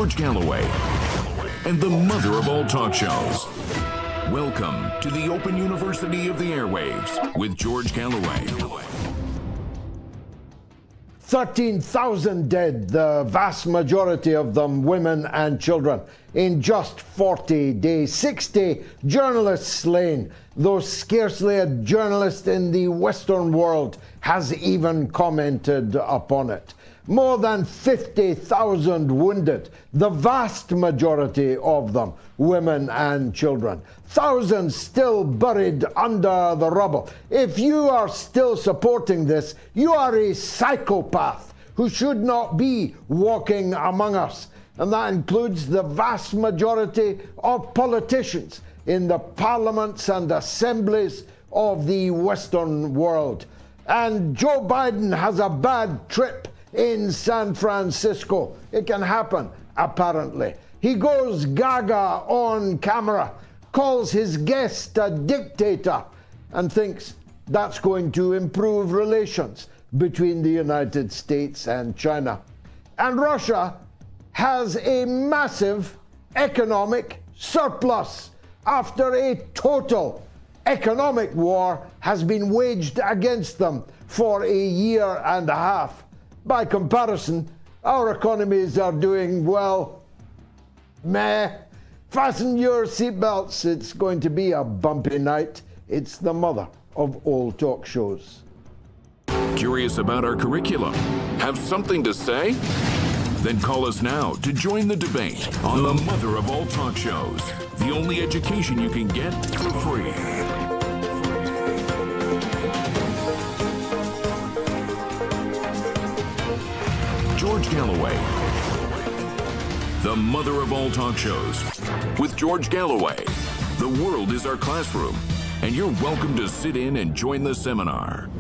George Galloway, and the mother of all talk shows. Welcome to the Open University of the Airwaves with George Galloway. 13,000 dead, the vast majority of them women and children, in just 40 days. 60 journalists slain, though scarcely a journalist in the Western world has even commented upon it. More than 50,000 wounded, the vast majority of them women and children. Thousands still buried under the rubble. If you are still supporting this, you are a psychopath who should not be walking among us. And that includes the vast majority of politicians in the parliaments and assemblies of the Western world. And Joe Biden has a bad trip in San Francisco. It can happen, apparently. He goes gaga on camera, calls his guest a dictator, and thinks that's going to improve relations between the United States and China. And Russia has a massive economic surplus after a total economic war has been waged against them for a year and a half. By comparison, our economies are doing, well, meh. Fasten your seatbelts. It's going to be a bumpy night. It's the mother of all talk shows. Curious about our curriculum? Have something to say? Then call us now to join the debate on the mother of all talk shows. The only education you can get for free. George Galloway, the mother of all talk shows. With George Galloway, the world is our classroom, and you're welcome to sit in and join the seminar.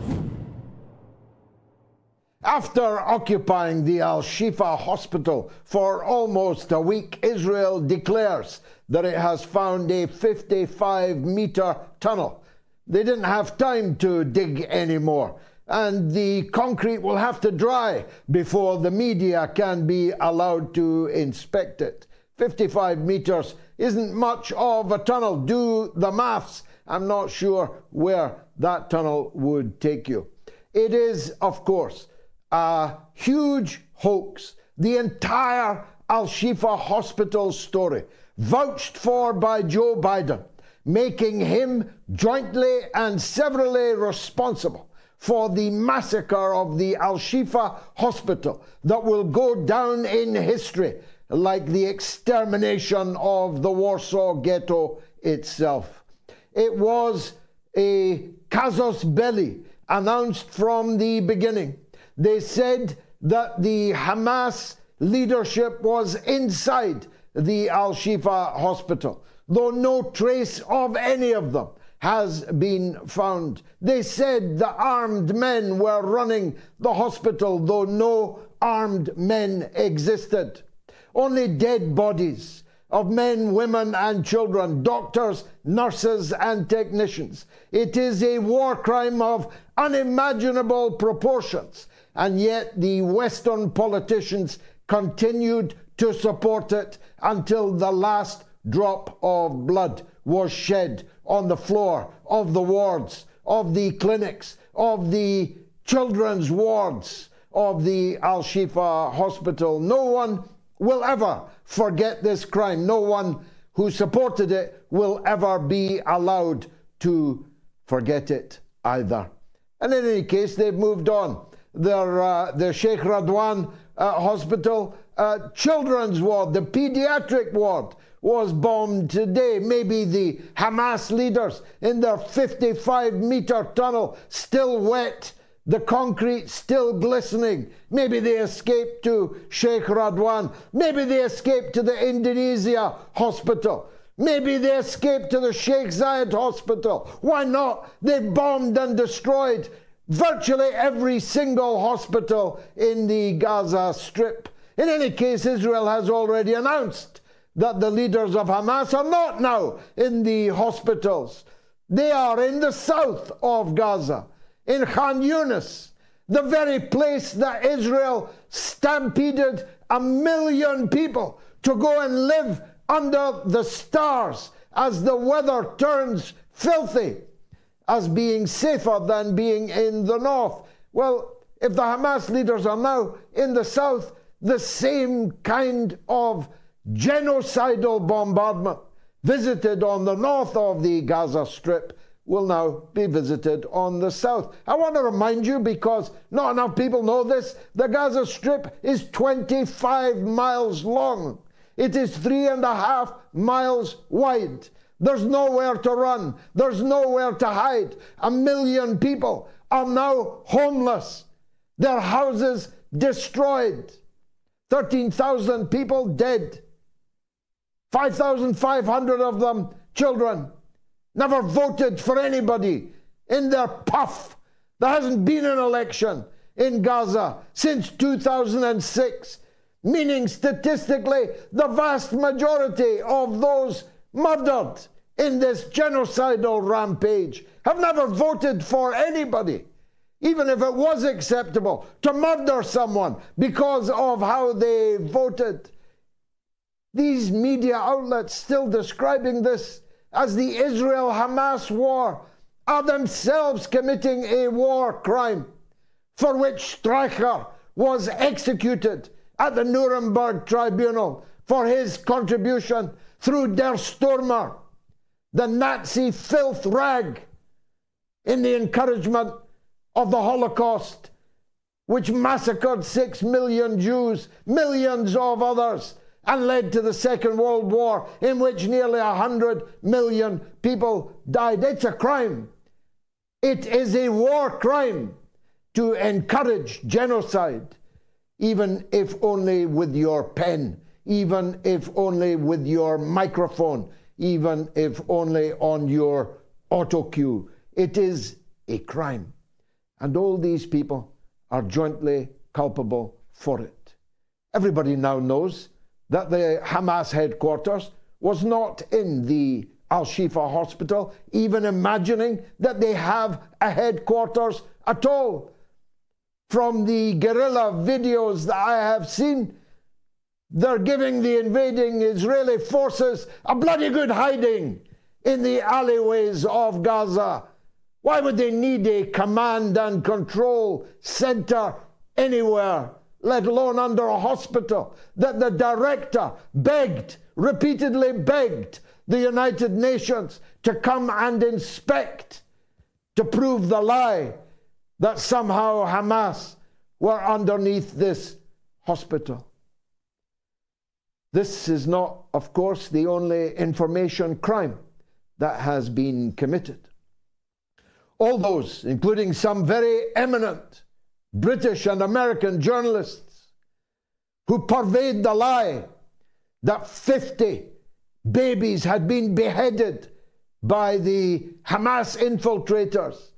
After occupying the AlShifa hospital for almost a week, Israel declares that it has found a 55-meter tunnel. They didn't have time to dig anymore, and the concrete will have to dry before the media can be allowed to inspect it. 55 meters isn't much of a tunnel. Do the maths. I'm not sure where that tunnel would take you. It is, of course, a huge hoax. The entire AlShifa hospital story, vouched for by Joe Biden, making him jointly and severally responsible for the massacre of the AlShifa hospital that will go down in history like the extermination of the Warsaw Ghetto itself. It was a casus belli announced from the beginning. They said that the Hamas leadership was inside the AlShifa hospital, though no trace of any of them has been found. They said the armed men were running the hospital, though no armed men existed. Only dead bodies of men, women, and children, doctors, nurses, and technicians. It is a war crime of unimaginable proportions, and yet the Western politicians continued to support it until the last drop of blood was shed on the floor of the wards, of the clinics, of the children's wards of the AlShifa hospital. No one will ever forget this crime. No one who supported it will ever be allowed to forget it either. And in any case, they've moved on. Their Sheikh Radwan hospital children's ward, the pediatric ward, was bombed today. Maybe the Hamas leaders in their 55-meter tunnel, still wet, the concrete still glistening. Maybe they escaped to Sheikh Radwan. Maybe they escaped to the Indonesia hospital. Maybe they escaped to the Sheikh Zayed hospital. Why not? They bombed and destroyed virtually every single hospital in the Gaza Strip. In any case, Israel has already announced that the leaders of Hamas are not now in the hospitals. They are in the south of Gaza, in Khan Yunis, the very place that Israel stampeded 1 million people to go and live under the stars as the weather turns filthy, as being safer than being in the north. Well, if the Hamas leaders are now in the south, the same kind of genocidal bombardment visited on the north of the Gaza Strip will now be visited on the south. I want to remind you, because not enough people know this, the Gaza Strip is 25 miles long. It is 3.5 miles wide. There's nowhere to run. There's nowhere to hide. 1 million people are now homeless. Their houses destroyed. 13,000 people dead. 5,500 of them children. Never voted for anybody in their puff. There hasn't been an election in Gaza since 2006, meaning statistically the vast majority of those murdered in this genocidal rampage have never voted for anybody, even if it was acceptable to murder someone because of how they voted. These media outlets still describing this as the Israel-Hamas war are themselves committing a war crime for which Streicher was executed at the Nuremberg Tribunal for his contribution through Der Stürmer, the Nazi filth rag, in the encouragement of the Holocaust, which massacred 6 million Jews, millions of others, and led to the Second World War, in which nearly 100 million people died. It's a crime. It is a war crime to encourage genocide, even if only with your pen, even if only with your microphone, even if only on your auto cue. It is a crime. And all these people are jointly culpable for it. Everybody now knows that the Hamas headquarters was not in the AlShifa hospital, even imagining that they have a headquarters at all. From the guerrilla videos that I have seen, they're giving the invading Israeli forces a bloody good hiding in the alleyways of Gaza. Why would they need a command and control center anywhere, let alone under a hospital, that the director repeatedly begged the United Nations to come and inspect, to prove the lie that somehow Hamas were underneath this hospital? This is not, of course, the only information crime that has been committed. All those, including some very eminent British and American journalists, who purveyed the lie that 50 babies had been beheaded by the Hamas infiltrators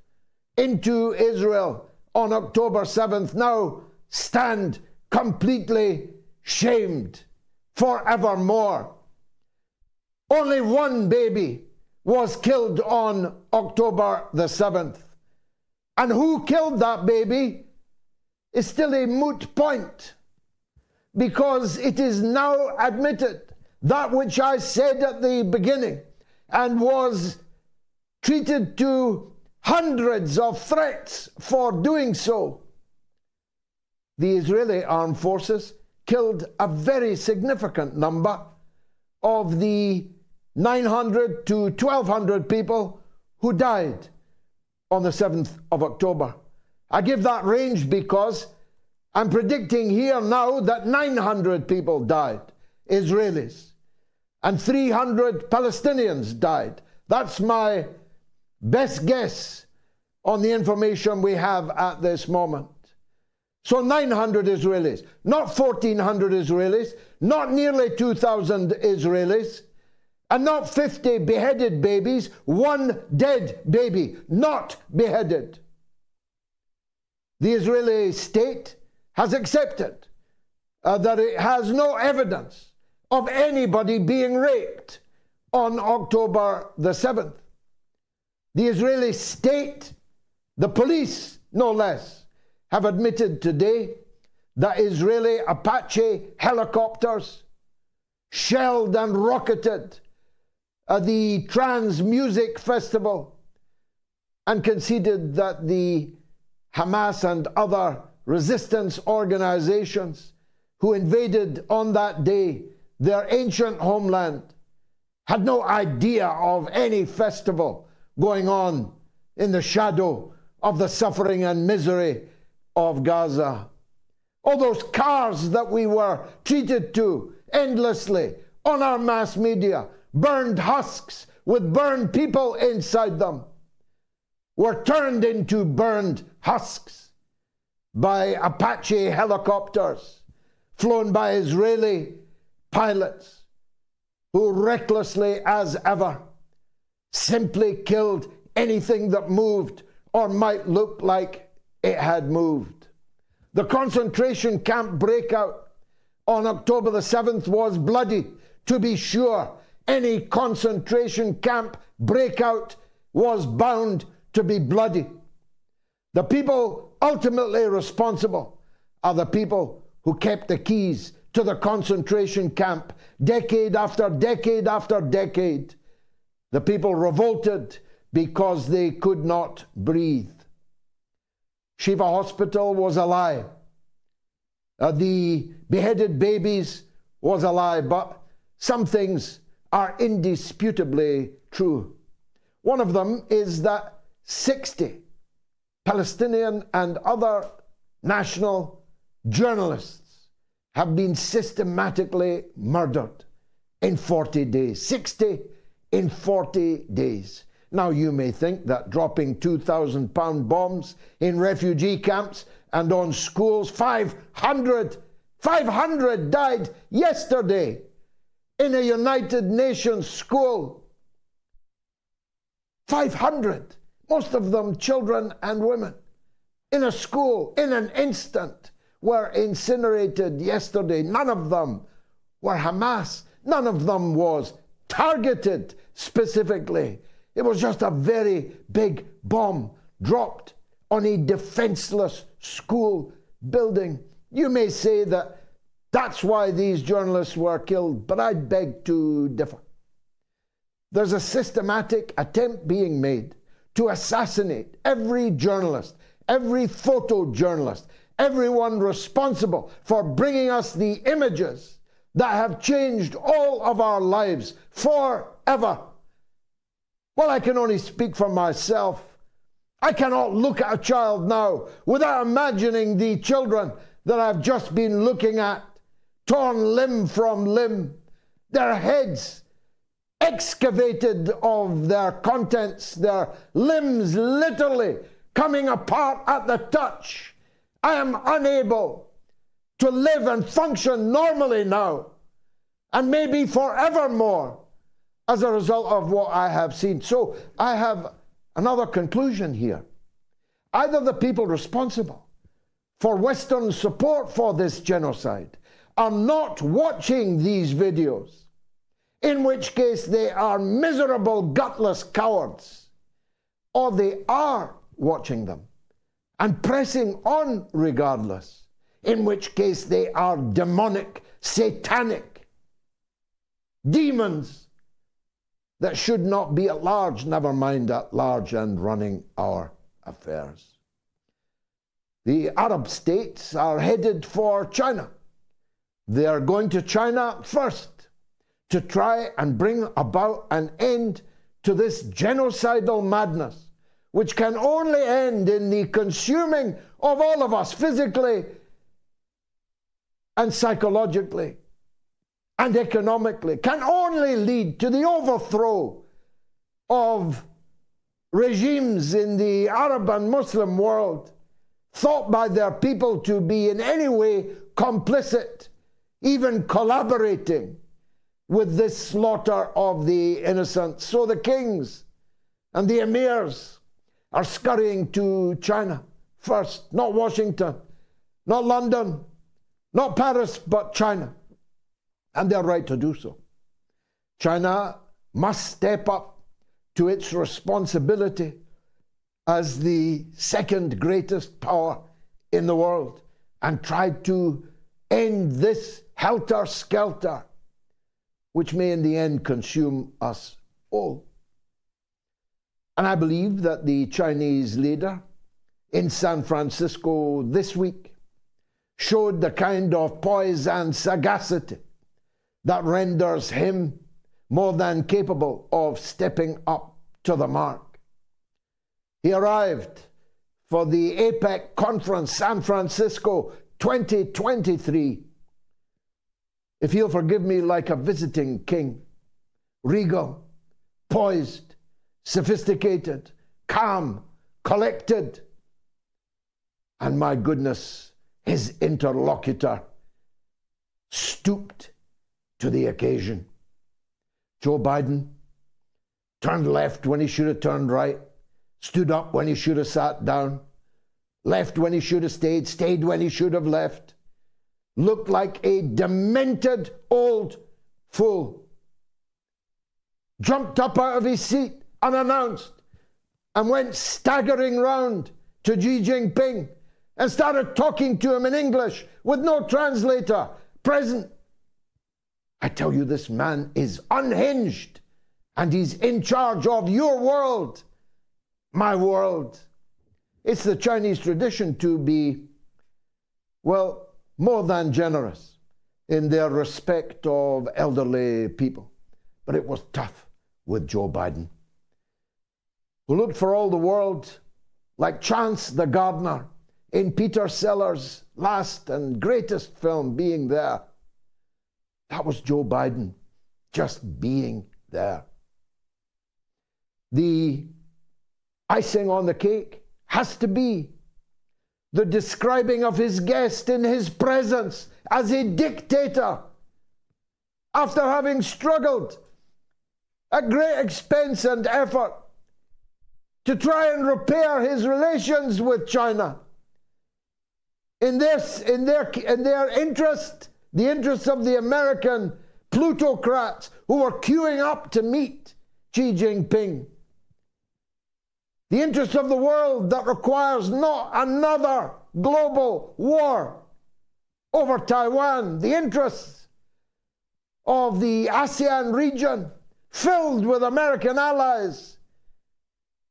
into Israel on October 7th, now stand completely shamed forevermore. Only one baby was killed on October the 7th. And who killed that baby is still a moot point, because it is now admitted that which I said at the beginning and was treated to hundreds of threats for doing so. The Israeli armed forces killed a very significant number of the 900 to 1,200 people who died on the 7th of October. I give that range because I'm predicting here now that 900 people died, Israelis, and 300 Palestinians died. That's my best guess on the information we have at this moment. So 900 Israelis, not 1,400 Israelis, not nearly 2,000 Israelis, and not 50 beheaded babies, one dead baby, not beheaded. The Israeli state has accepted that it has no evidence of anybody being raped on October the 7th. The Israeli state, the police no less, have admitted today that Israeli Apache helicopters shelled and rocketed the trans music festival, and conceded that the Hamas and other resistance organizations who invaded on that day their ancient homeland had no idea of any festival going on in the shadow of the suffering and misery of Gaza. All those cars that we were treated to endlessly on our mass media, burned husks with burned people inside them, were turned into burned husks by Apache helicopters flown by Israeli pilots who recklessly as ever simply killed anything that moved or might look like it had moved. The concentration camp breakout on October the 7th was bloody, to be sure. Any concentration camp breakout was bound to be bloody. The people ultimately responsible are the people who kept the keys to the concentration camp decade after decade after decade. The people revolted because they could not breathe. Shifa Hospital was a lie. The beheaded babies was a lie, but some things are indisputably true. One of them is that 60 Palestinian and other national journalists have been systematically murdered in 40 days. 60 in 40 days. Now you may think that dropping 2,000-pound bombs in refugee camps and on schools, 500 died yesterday in a United Nations school. 500, most of them children and women, in a school, in an instant, were incinerated yesterday. None of them were Hamas. None of them was targeted specifically. It was just a very big bomb dropped on a defenseless school building. You may say that that's why these journalists were killed, but I beg to differ. There's a systematic attempt being made to assassinate every journalist, every photojournalist, everyone responsible for bringing us the images that have changed all of our lives forever. Well, I can only speak for myself. I cannot look at a child now without imagining the children that I've just been looking at, torn limb from limb, their heads excavated of their contents, their limbs literally coming apart at the touch. I am unable to live and function normally now, and maybe forevermore, as a result of what I have seen. So I have another conclusion here. Either the people responsible for Western support for this genocide are not watching these videos, in which case they are miserable, gutless cowards, or they are watching them and pressing on regardless, in which case they are demonic, satanic demons that should not be at large, never mind at large and running our affairs. The Arab states are headed for China. They are going to China first to try and bring about an end to this genocidal madness, which can only end in the consuming of all of us physically and psychologically and economically, can only lead to the overthrow of regimes in the Arab and Muslim world thought by their people to be in any way complicit, even collaborating with this slaughter of the innocent. So the kings and the emirs are scurrying to China first, not Washington, not London, not Paris, but China. And they're right to do so. China must step up to its responsibility as the second greatest power in the world and try to end this helter-skelter which may in the end consume us all. And I believe that the Chinese leader in San Francisco this week showed the kind of poise and sagacity that renders him more than capable of stepping up to the mark. He arrived for the APEC conference, San Francisco 2023. If you'll forgive me, like a visiting king, regal, poised, sophisticated, calm, collected, and my goodness, his interlocutor stooped to the occasion. Joe Biden turned left when he should have turned right, stood up when he should have sat down, left when he should have stayed, stayed when he should have left, looked like a demented old fool, jumped up out of his seat unannounced and went staggering round to XiJinping and started talking to him in English with no translator present. I tell you, this man is unhinged, and he's in charge of your world, my world. It's the Chinese tradition to be, well, more than generous in their respect of elderly people. But it was tough with Joe Biden, who looked for all the world like Chance the Gardener in Peter Sellers' last and greatest film, Being There. That was Joe Biden, just being there. The icing on the cake has to be the describing of his guest in his presence as a dictator after having struggled at great expense and effort to try and repair his relations with China. In their interest, the interests of the American plutocrats who were queuing up to meet Xi Jinping. The interest of the world that requires not another global war over Taiwan. The interests of the ASEAN region filled with American allies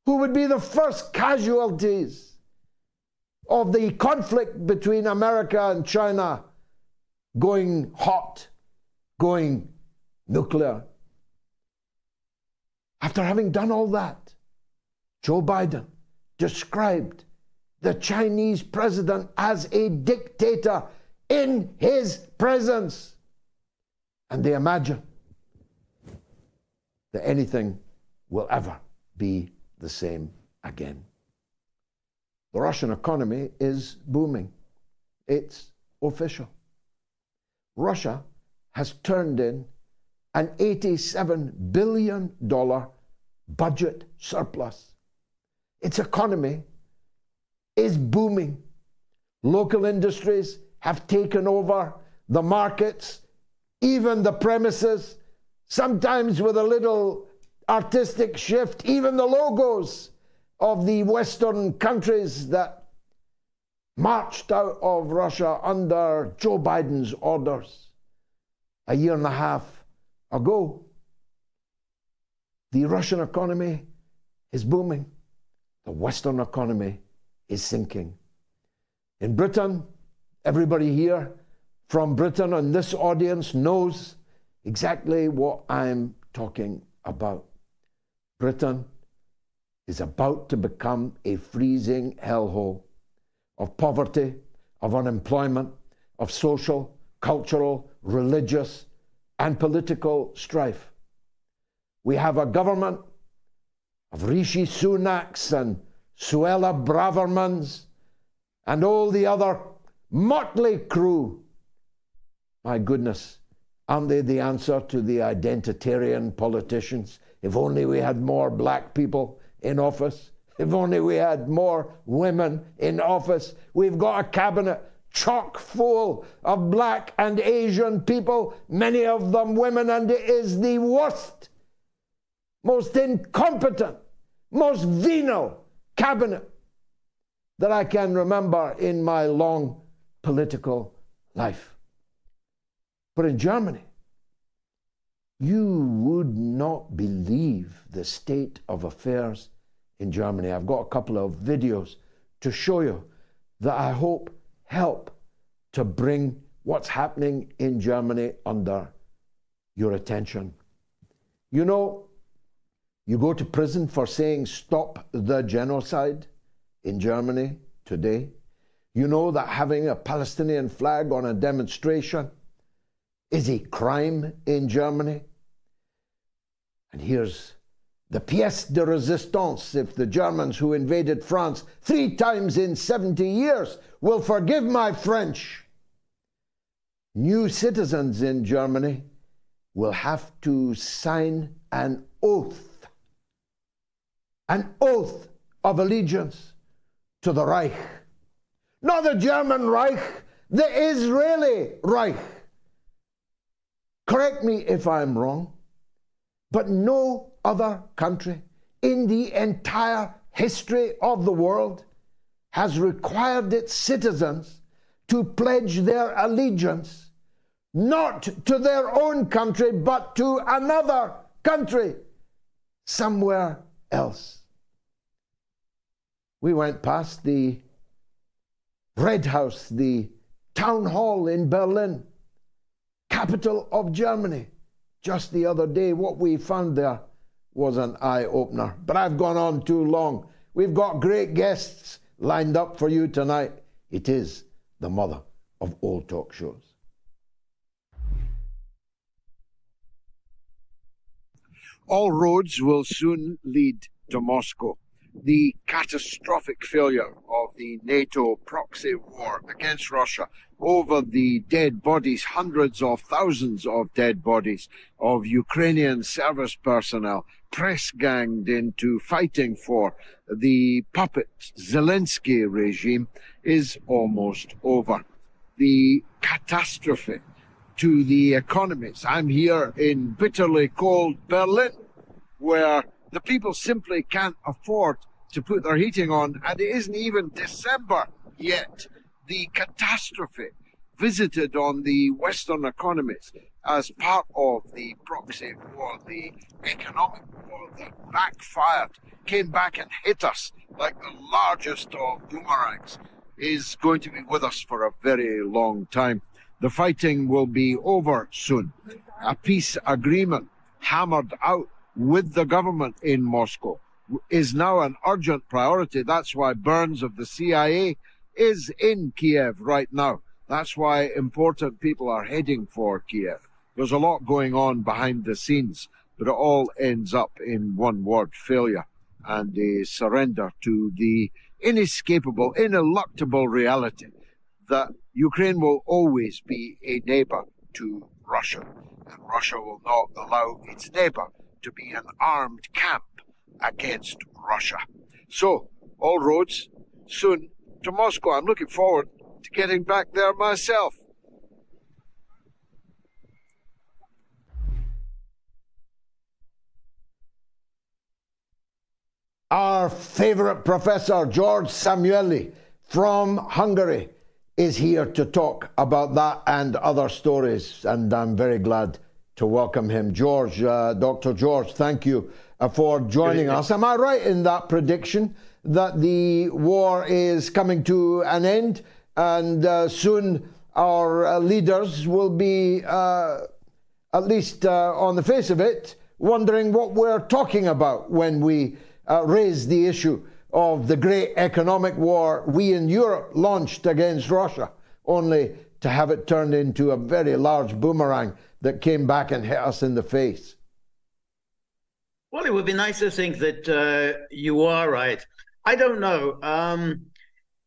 who would be the first casualties of the conflict between America and China going hot, going nuclear. After having done all that, Joe Biden described the Chinese president as a dictator in his presence. And they imagine that anything will ever be the same again. The Russian economy is booming. It's official. Russia has turned in an $87 billion budget surplus. Its economy is booming. Local industries have taken over the markets, even the premises, sometimes with a little artistic shift, even the logos of the Western countries that marched out of Russia under Joe Biden's orders a year and a half ago. The Russian economy is booming. The Western economy is sinking. In Britain, everybody here from Britain and this audience knows exactly what I'm talking about. Britain is about to become a freezing hellhole of poverty, of unemployment, of social, cultural, religious, and political strife. We have a government of Rishi Sunaks and Suella Bravermans and all the other motley crew. My goodness, aren't they the answer to the identitarian politicians? If only we had more black people in office. If only we had more women in office. We've got a cabinet chock full of black and Asian people, many of them women, and it is the worst, most incompetent, most venal cabinet that I can remember in my long political life. But in Germany, You would not believe the state of affairs in Germany. I've got a couple of videos to show you that I hope help to bring what's happening in Germany under your attention. You know, you go to prison for saying stop the genocide in Germany today. You know that having a Palestinian flag on a demonstration is a crime in Germany. And here's the pièce de résistance. If the Germans who invaded France 3 times in 70 years will forgive my French, new citizens in Germany will have to sign an oath of allegiance to the Reich. Not the German Reich, the Israeli Reich. Correct me if I'm wrong, but no other country in the entire history of the world has required its citizens to pledge their allegiance not to their own country, but to another country somewhere else. We went past the Red House, the town hall in Berlin, capital of Germany, just the other day. What we found there was an eye-opener. But I've gone on too long. We've got great guests lined up for you tonight. It is the mother of all talk shows. All roads will soon lead to Moscow. The catastrophic failure of the NATO proxy war against Russia over the dead bodies, hundreds of thousands of dead bodies of Ukrainian service personnel press-ganged into fighting for the puppet Zelensky regime is almost over. The catastrophe to the economies. I'm here in bitterly cold Berlin, where the people simply can't afford to put their heating on, and it isn't even December yet. The catastrophe visited on the Western economies as part of the proxy war, the economic war that backfired, came back and hit us like the largest of boomerangs, is going to be with us for a very long time. The fighting will be over soon. A peace agreement hammered out with the government in Moscow is now an urgent priority. That's why Burns of the CIA is in Kiev right now. That's why important people are heading for Kiev. There's a lot going on behind the scenes, but it all ends up in one word: failure and a surrender to the inescapable, ineluctable reality that Ukraine will always be a neighbor to Russia, and Russia will not allow its neighbor to be an armed camp against Russia. So, all roads soon to Moscow. I'm looking forward to getting back there myself. Our favorite professor, George Szamuely from Hungary, is here to talk about that and other stories, and I'm very glad to welcome him. George, Dr. George, thank you for joining us. Am I right in that prediction that the war is coming to an end and soon our leaders will be, at least on the face of it, wondering what we're talking about when we raise the issue of the great economic war we in Europe launched against Russia, only to have it turned into a very large boomerang that came back and hit us in the face? Well, it would be nice to think that you are right. I don't know.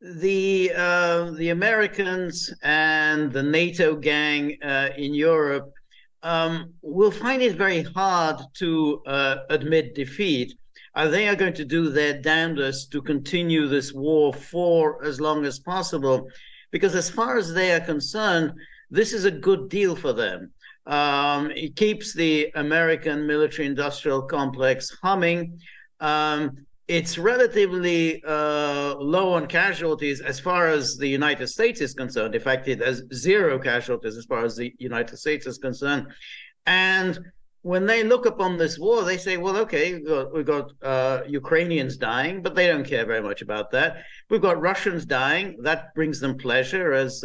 The Americans and the NATO gang in Europe will find it very hard to admit defeat. They are going to do their damnedest to continue this war for as long as possible, because as far as they are concerned, this is a good deal for them. It keeps the American military-industrial complex humming. It's relatively low on casualties as far as the United States is concerned. In fact, it has 0 casualties as far as the United States is concerned. And when they look upon this war, they say, well, okay, we've got Ukrainians dying, but they don't care very much about that. We've got Russians dying. That brings them pleasure, as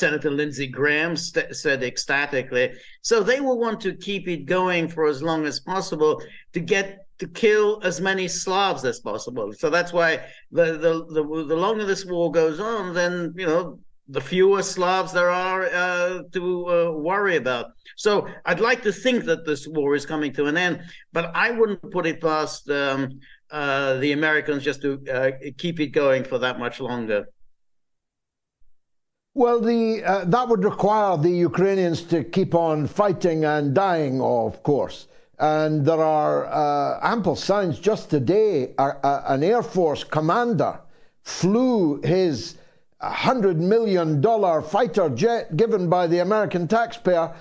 Senator Lindsey Graham said ecstatically. So they will want to keep it going for as long as possible to kill as many Slavs as possible. So that's why the longer this war goes on, then, the fewer Slavs there are to worry about. So I'd like to think that this war is coming to an end, but I wouldn't put it past the Americans just to keep it going for that much longer. Well, that would require the Ukrainians to keep on fighting and dying, of course. And there are ample signs. Just today, an Air Force commander flew his $100 million fighter jet given by the American taxpayer.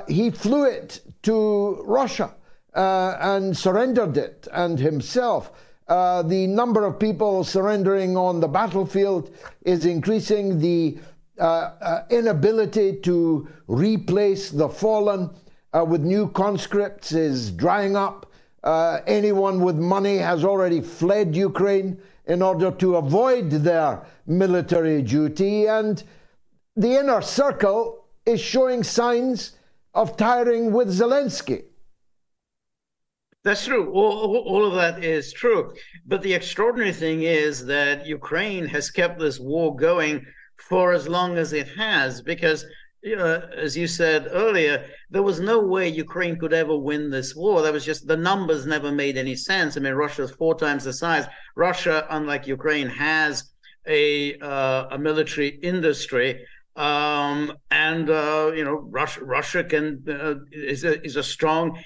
He flew it to Russia and surrendered it, and himself. The number of people surrendering on the battlefield is increasing. The inability to replace the fallen with new conscripts is drying up. Anyone with money has already fled Ukraine in order to avoid their military duty, and the inner circle is showing signs of tiring with Zelensky. That's true. All of that is true. But the extraordinary thing is that Ukraine has kept this war going for as long as it has, because, as you said earlier, there was no way Ukraine could ever win this war. That was just, the numbers never made any sense. I mean, Russia's 4 times the size. Russia, unlike Ukraine, has a military industry, Russia is a strong,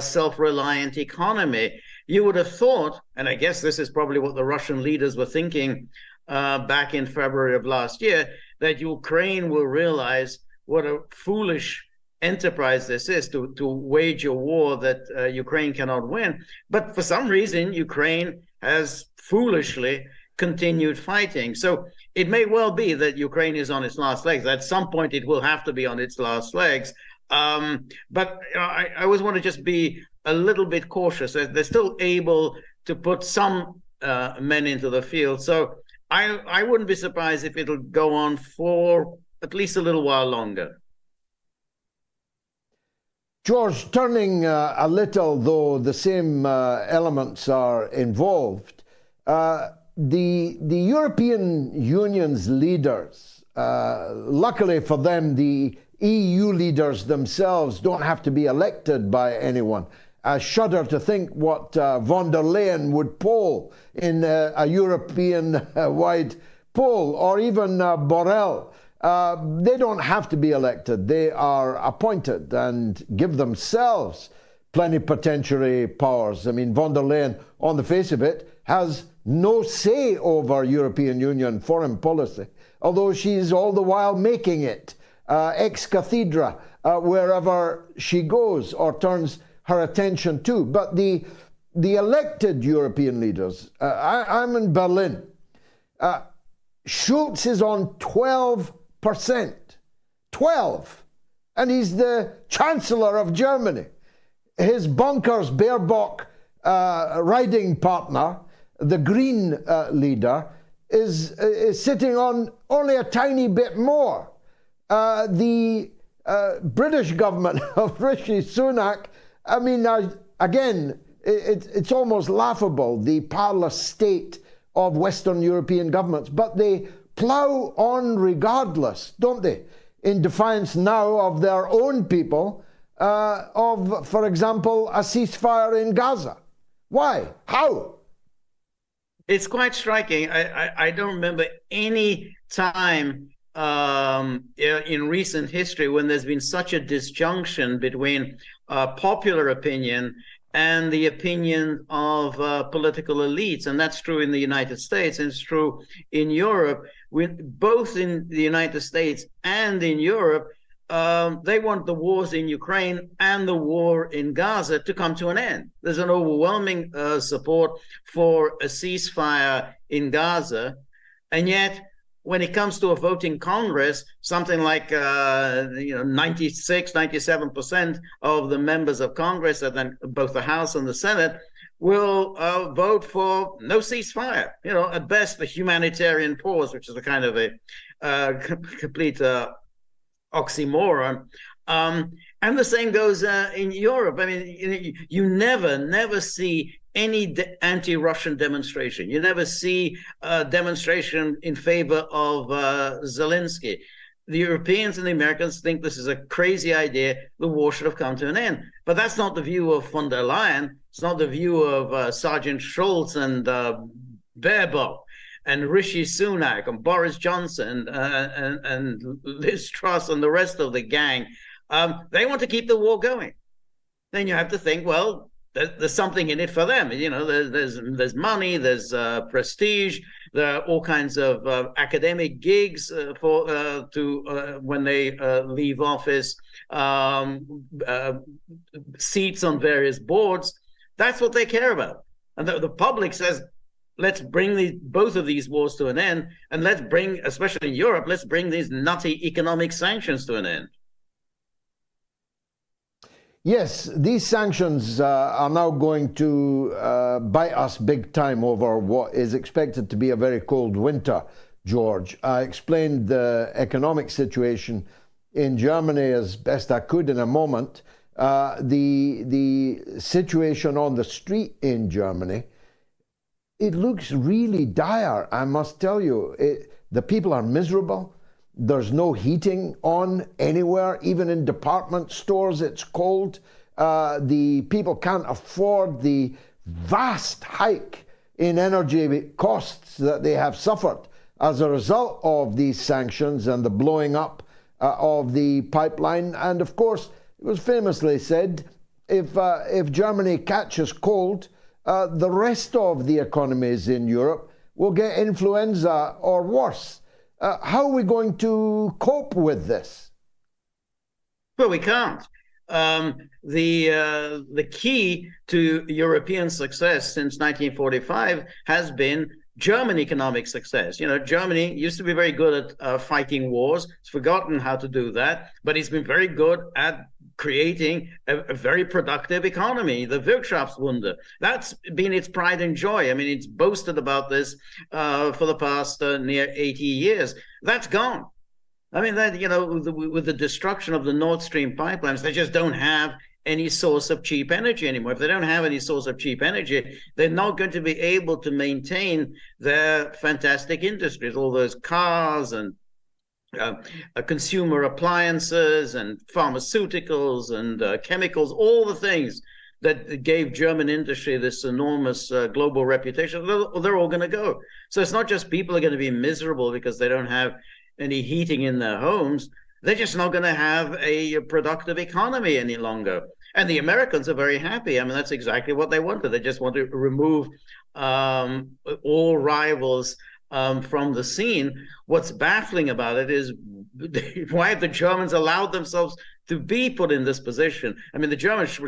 self-reliant economy. You would have thought, and I guess this is probably what the Russian leaders were thinking back in February of last year, that Ukraine will realize what a foolish enterprise this is to wage a war that Ukraine cannot win. But for some reason, Ukraine has foolishly continued fighting. So it may well be that Ukraine is on its last legs. At some point, it will have to be on its last legs. But I always want to just be a little bit cautious. They're still able to put some men into the field. So I wouldn't be surprised if it'll go on for at least a little while longer. George, turning a little, though the same elements are involved, the European Union's leaders, luckily for them, the EU leaders themselves don't have to be elected by anyone. I shudder to think what von der Leyen would poll in a European-wide poll, or even Borrell. They don't have to be elected. They are appointed and give themselves plenipotentiary powers. I mean, von der Leyen, on the face of it, has no say over European Union foreign policy, although she's all the while making it ex cathedra wherever she goes or turns her attention to. But the elected European leaders, I'm in Berlin, Schulz is on 12%. 12. And he's the Chancellor of Germany. His bonkers Baerbock riding partner, the Green leader, is sitting on only a tiny bit more. The British government of Rishi Sunak, I mean, again, it's almost laughable, the parlous state of Western European governments, but they plough on regardless, don't they, in defiance now of their own people, of, for example, a ceasefire in Gaza. Why? How? It's quite striking. I don't remember any time in recent history when there's been such a disjunction between popular opinion and the opinion of political elites. And that's true in the United States, and it's true in Europe. Both in the United States and in Europe, they want the wars in Ukraine and the war in Gaza to come to an end. There's an overwhelming support for a ceasefire in Gaza, and yet when it comes to a voting Congress, something like 96, 97% of the members of Congress, and then both the House and the Senate, will vote for no ceasefire. At best, a humanitarian pause, which is a kind of a complete oxymoron. And the same goes in Europe. I mean, you never see any anti-Russian demonstration. You never see a demonstration in favor of Zelensky. The Europeans and the Americans think this is a crazy idea. The war should have come to an end. But that's not the view of von der Leyen. It's not the view of Sergeant Schultz and Baerbock and Rishi Sunak and Boris Johnson and Liz Truss and the rest of the gang. They want to keep the war going. Then you have to think, well, there's something in it for them. There's money, there's prestige, there are all kinds of academic gigs when they leave office, seats on various boards. That's what they care about. And the public says, let's bring both of these wars to an end, and let's bring, especially in Europe, let's bring these nutty economic sanctions to an end. Yes, these sanctions are now going to bite us big time over what is expected to be a very cold winter, George. I explained the economic situation in Germany as best I could in a moment. The situation on the street in Germany, it looks really dire, I must tell you. The people are miserable. There's no heating on anywhere, even in department stores it's cold. The people can't afford the vast hike in energy costs that they have suffered as a result of these sanctions and the blowing up of the pipeline. And of course, it was famously said, if Germany catches cold, the rest of the economies in Europe will get influenza or worse. How are we going to cope with this? Well, we can't. The key to European success since 1945 has been German economic success. Germany used to be very good at fighting wars. It's forgotten how to do that, but it's been very good at creating a very productive economy, the Wirtschaftswunder. That's been its pride and joy. I mean, it's boasted about this for the past near 80 years. That's gone. I mean, that with the destruction of the Nordstream pipelines, they just don't have any source of cheap energy anymore. If they don't have any source of cheap energy, they're not going to be able to maintain their fantastic industries, all those cars and consumer appliances and pharmaceuticals and chemicals, all the things that gave German industry this enormous global reputation, they're all going to go. So it's not just people are going to be miserable because they don't have any heating in their homes. They're just not going to have a productive economy any longer. And the Americans are very happy. I mean, that's exactly what they wanted. They just want to remove all rivals from the scene. What's baffling about it is why have the Germans allowed themselves to be put in this position? I mean, the Germans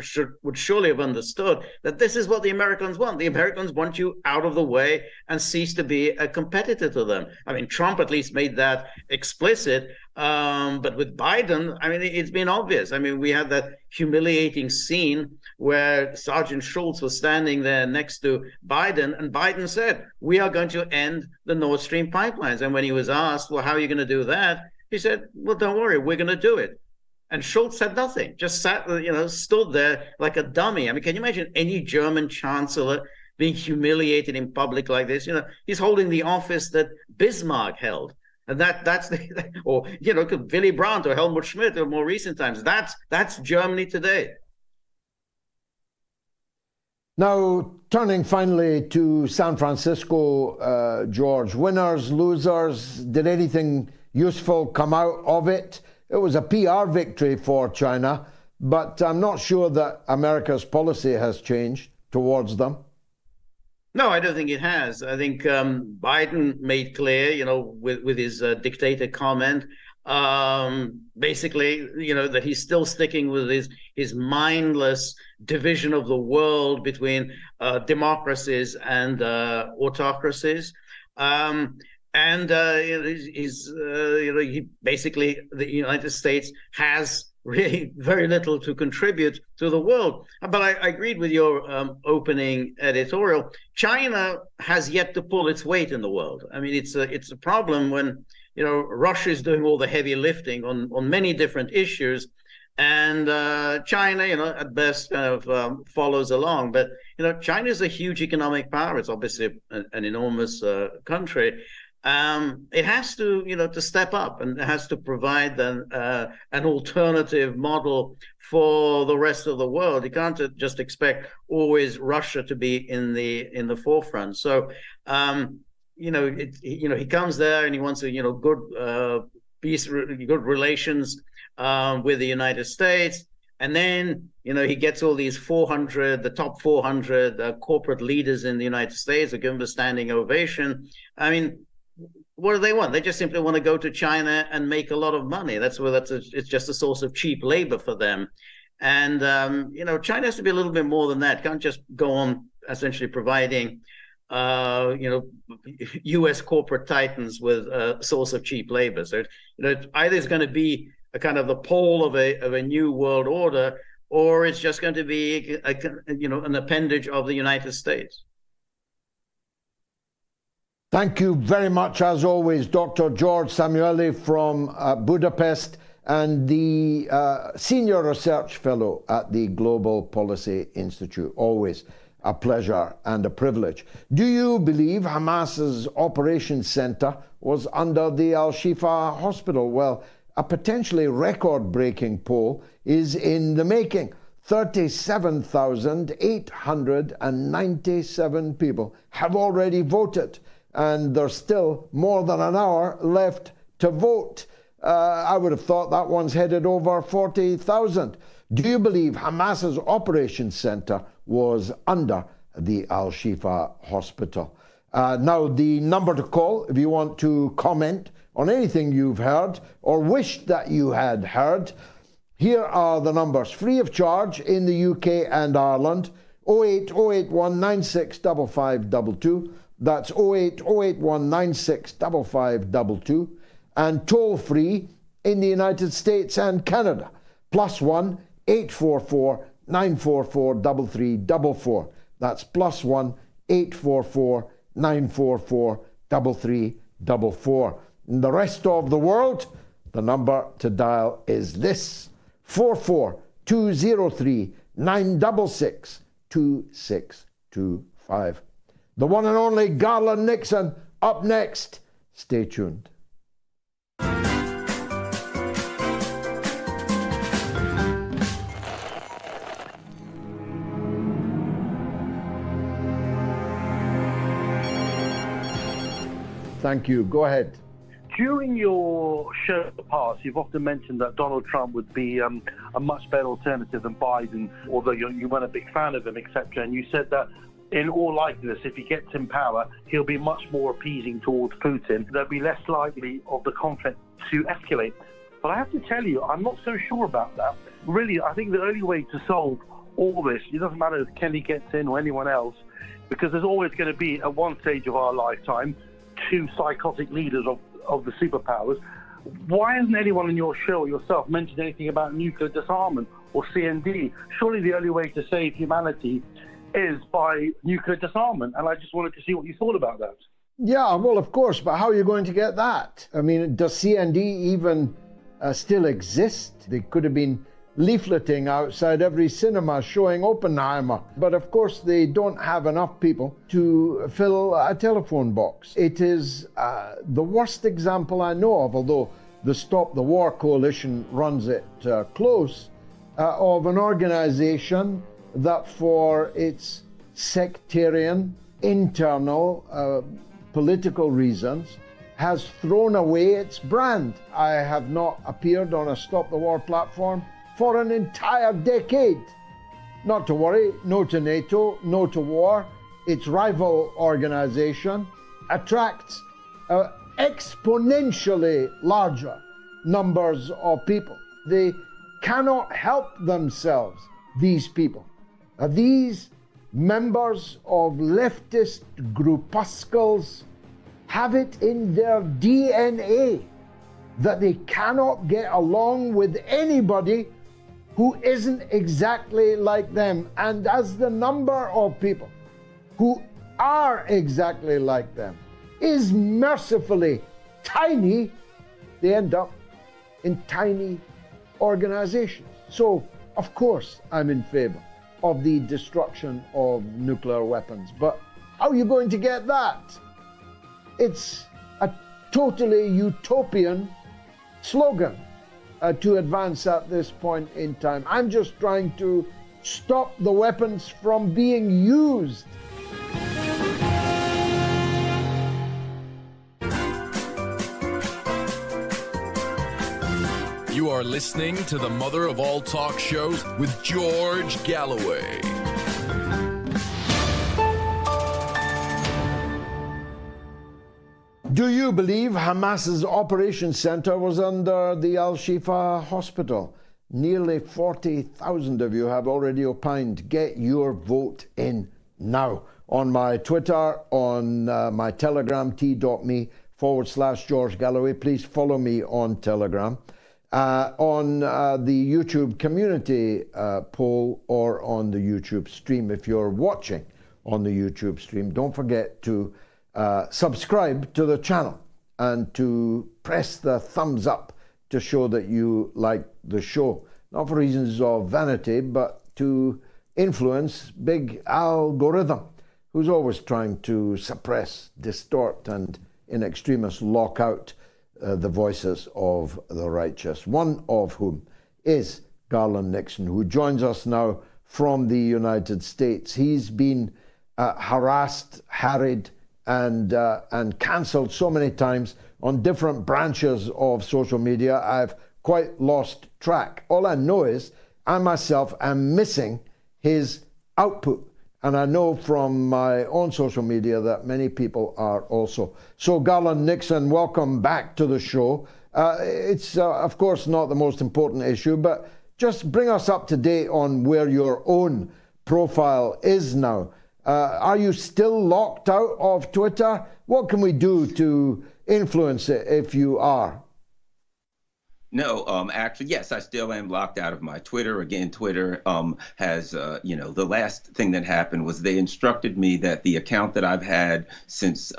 would surely have understood that this is what the Americans want. The Americans want you out of the way and cease to be a competitor to them. I mean, Trump at least made that explicit. But with Biden, I mean, it's been obvious. I mean, we had that humiliating scene where Sergeant Schultz was standing there next to Biden, and Biden said, we are going to end the Nord Stream pipelines. And when he was asked, well, how are you going to do that? He said, well, don't worry, we're going to do it. And Schultz said nothing, just sat, stood there like a dummy. I mean, can you imagine any German chancellor being humiliated in public like this? He's holding the office that Bismarck held. And that's or Willy Brandt or Helmut Schmidt or more recent times. That's Germany today. Now, turning finally to San Francisco, George, winners, losers, did anything useful come out of it? It was a PR victory for China, but I'm not sure that America's policy has changed towards them. No, I don't think it has. I think Biden made clear, with his dictator comment, basically, that he's still sticking with his mindless division of the world between democracies and autocracies. And he basically, the United States has really very little to contribute to the world. But I agreed with your opening editorial. China has yet to pull its weight in the world. I mean, it's a problem when Russia is doing all the heavy lifting on many different issues, and China, at best kind of follows along. But China is a huge economic power. It's obviously an enormous country. It has to, to step up, and it has to provide an alternative model for the rest of the world. You can't just expect always Russia to be in the forefront. So, he comes there and he wants good peace, good relations with the United States. And then, he gets all these the top 400 corporate leaders in the United States who give him a standing ovation. I mean, what do they want? They just simply want to go to China and make a lot of money. It's just a source of cheap labor for them. And, China has to be a little bit more than that. Can't just go on essentially providing, U.S. corporate titans with a source of cheap labor. So, either it's going to be a kind of the pole of a new world order, or it's just going to be an appendage of the United States. Thank you very much, as always, Dr. George Szamuely from Budapest, and the Senior Research Fellow at the Global Policy Institute. Always a pleasure and a privilege. Do you believe Hamas's operations center was under the AlShifa hospital? Well, a potentially record-breaking poll is in the making. 37,897 people have already voted, and there's still more than an hour left to vote. I would have thought that one's headed over 40,000. Do you believe Hamas's operations center was under the AlShifa hospital? Now, the number to call if you want to comment on anything you've heard or wished that you had heard. Here are the numbers, free of charge in the UK and Ireland: 08081965522. That's 08081965522. And toll free in the United States and Canada, +1 844 944 3344. That's +1 844 944 3344. In the rest of the world, the number to dial is this: 44203 966 2625. The one and only Garland Nixon up next. Stay tuned. Thank you. Go ahead. During your show in the past, you've often mentioned that Donald Trump would be a much better alternative than Biden, although you weren't a big fan of him, etc. And you said that in all likeliness, if he gets in power, he'll be much more appeasing towards Putin. There'll be less likely of the conflict to escalate. But I have to tell you, I'm not so sure about that. Really, I think the only way to solve all this, it doesn't matter if Kenny gets in or anyone else, because there's always going to be, at one stage of our lifetime, two psychotic leaders of the superpowers. Why hasn't anyone in your show or yourself mentioned anything about nuclear disarmament or CND? Surely the only way to save humanity is by nuclear disarmament. And I just wanted to see what you thought about that. Yeah, well, of course, but how are you going to get that? I mean, does CND even still exist? They could have been leafleting outside every cinema showing Oppenheimer. But of course, they don't have enough people to fill a telephone box. It is the worst example I know of, although the Stop the War Coalition runs it close, of an organization that for its sectarian, internal, political reasons has thrown away its brand. I have not appeared on a Stop the War platform for an entire decade. Not to worry, no to NATO, no to war. Its rival organization attracts exponentially larger numbers of people. They cannot help themselves, these people. These members of leftist groupuscles have it in their DNA that they cannot get along with anybody who isn't exactly like them. And as the number of people who are exactly like them is mercifully tiny, they end up in tiny organizations. So, of course, I'm in favor of the destruction of nuclear weapons. But how are you going to get that? It's a totally utopian slogan to advance at this point in time. I'm just trying to stop the weapons from being used. You are listening to the mother of all talk shows with George Galloway. Do you believe Hamas's operation center was under the AlShifa hospital? Nearly 40,000 of you have already opined. Get your vote in now. On my Twitter, on my Telegram, t.me/George Galloway. Please follow me on Telegram. On the YouTube community poll or on the YouTube stream. If you're watching on the YouTube stream, don't forget to subscribe to the channel and to press the thumbs up to show that you like the show. Not for reasons of vanity, but to influence big algorithm, who's always trying to suppress, distort, and in extremis lock out the voices of the righteous, one of whom is Garland Nixon, who joins us now from the United States. He's been harassed, harried, and cancelled so many times on different branches of social media, I've quite lost track. All I know is I myself am missing his output. And I know from my own social media that many people are also. So Garland Nixon, welcome back to the show. It's, of course, not the most important issue, but just bring us up to date on where your own profile is now. Are you still locked out of Twitter? What can we do to influence it if you are? No, actually, yes, I still am locked out of my Twitter. Again, Twitter has, the last thing that happened was they instructed me that the account that I've had since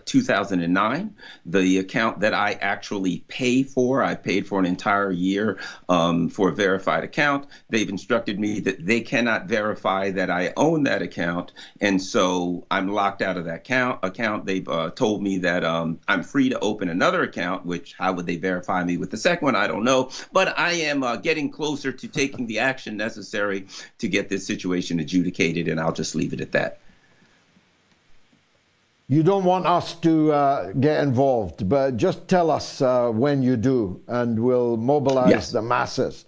2009, the account that I actually pay for, I paid for an entire year for a verified account. They've instructed me that they cannot verify that I own that account. And so I'm locked out of that account. They've told me that I'm free to open another account, which how would they verify me with the second one? I don't know, but I am getting closer to taking the action necessary to get this situation adjudicated, and I'll just leave it at that. You don't want us to get involved, but just tell us when you do, and we'll mobilize the masses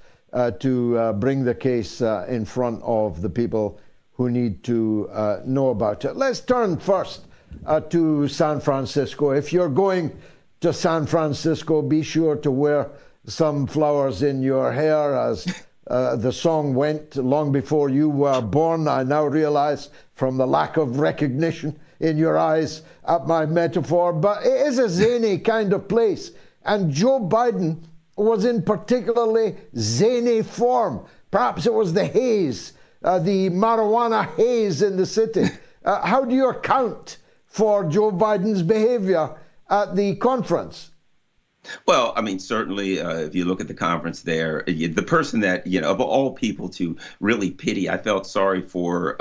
to bring the case in front of the people who need to know about it. Let's turn first to San Francisco. If you're going to San Francisco, be sure to wear some flowers in your hair, as the song went long before you were born. I now realize from the lack of recognition in your eyes at my metaphor, but it is a zany kind of place. And Joe Biden was in particularly zany form. Perhaps it was the haze, the marijuana haze in the city. How do you account for Joe Biden's behavior at the conference? Well, I mean, certainly, if you look at the conference there, the person that, of all people to really pity, I felt sorry for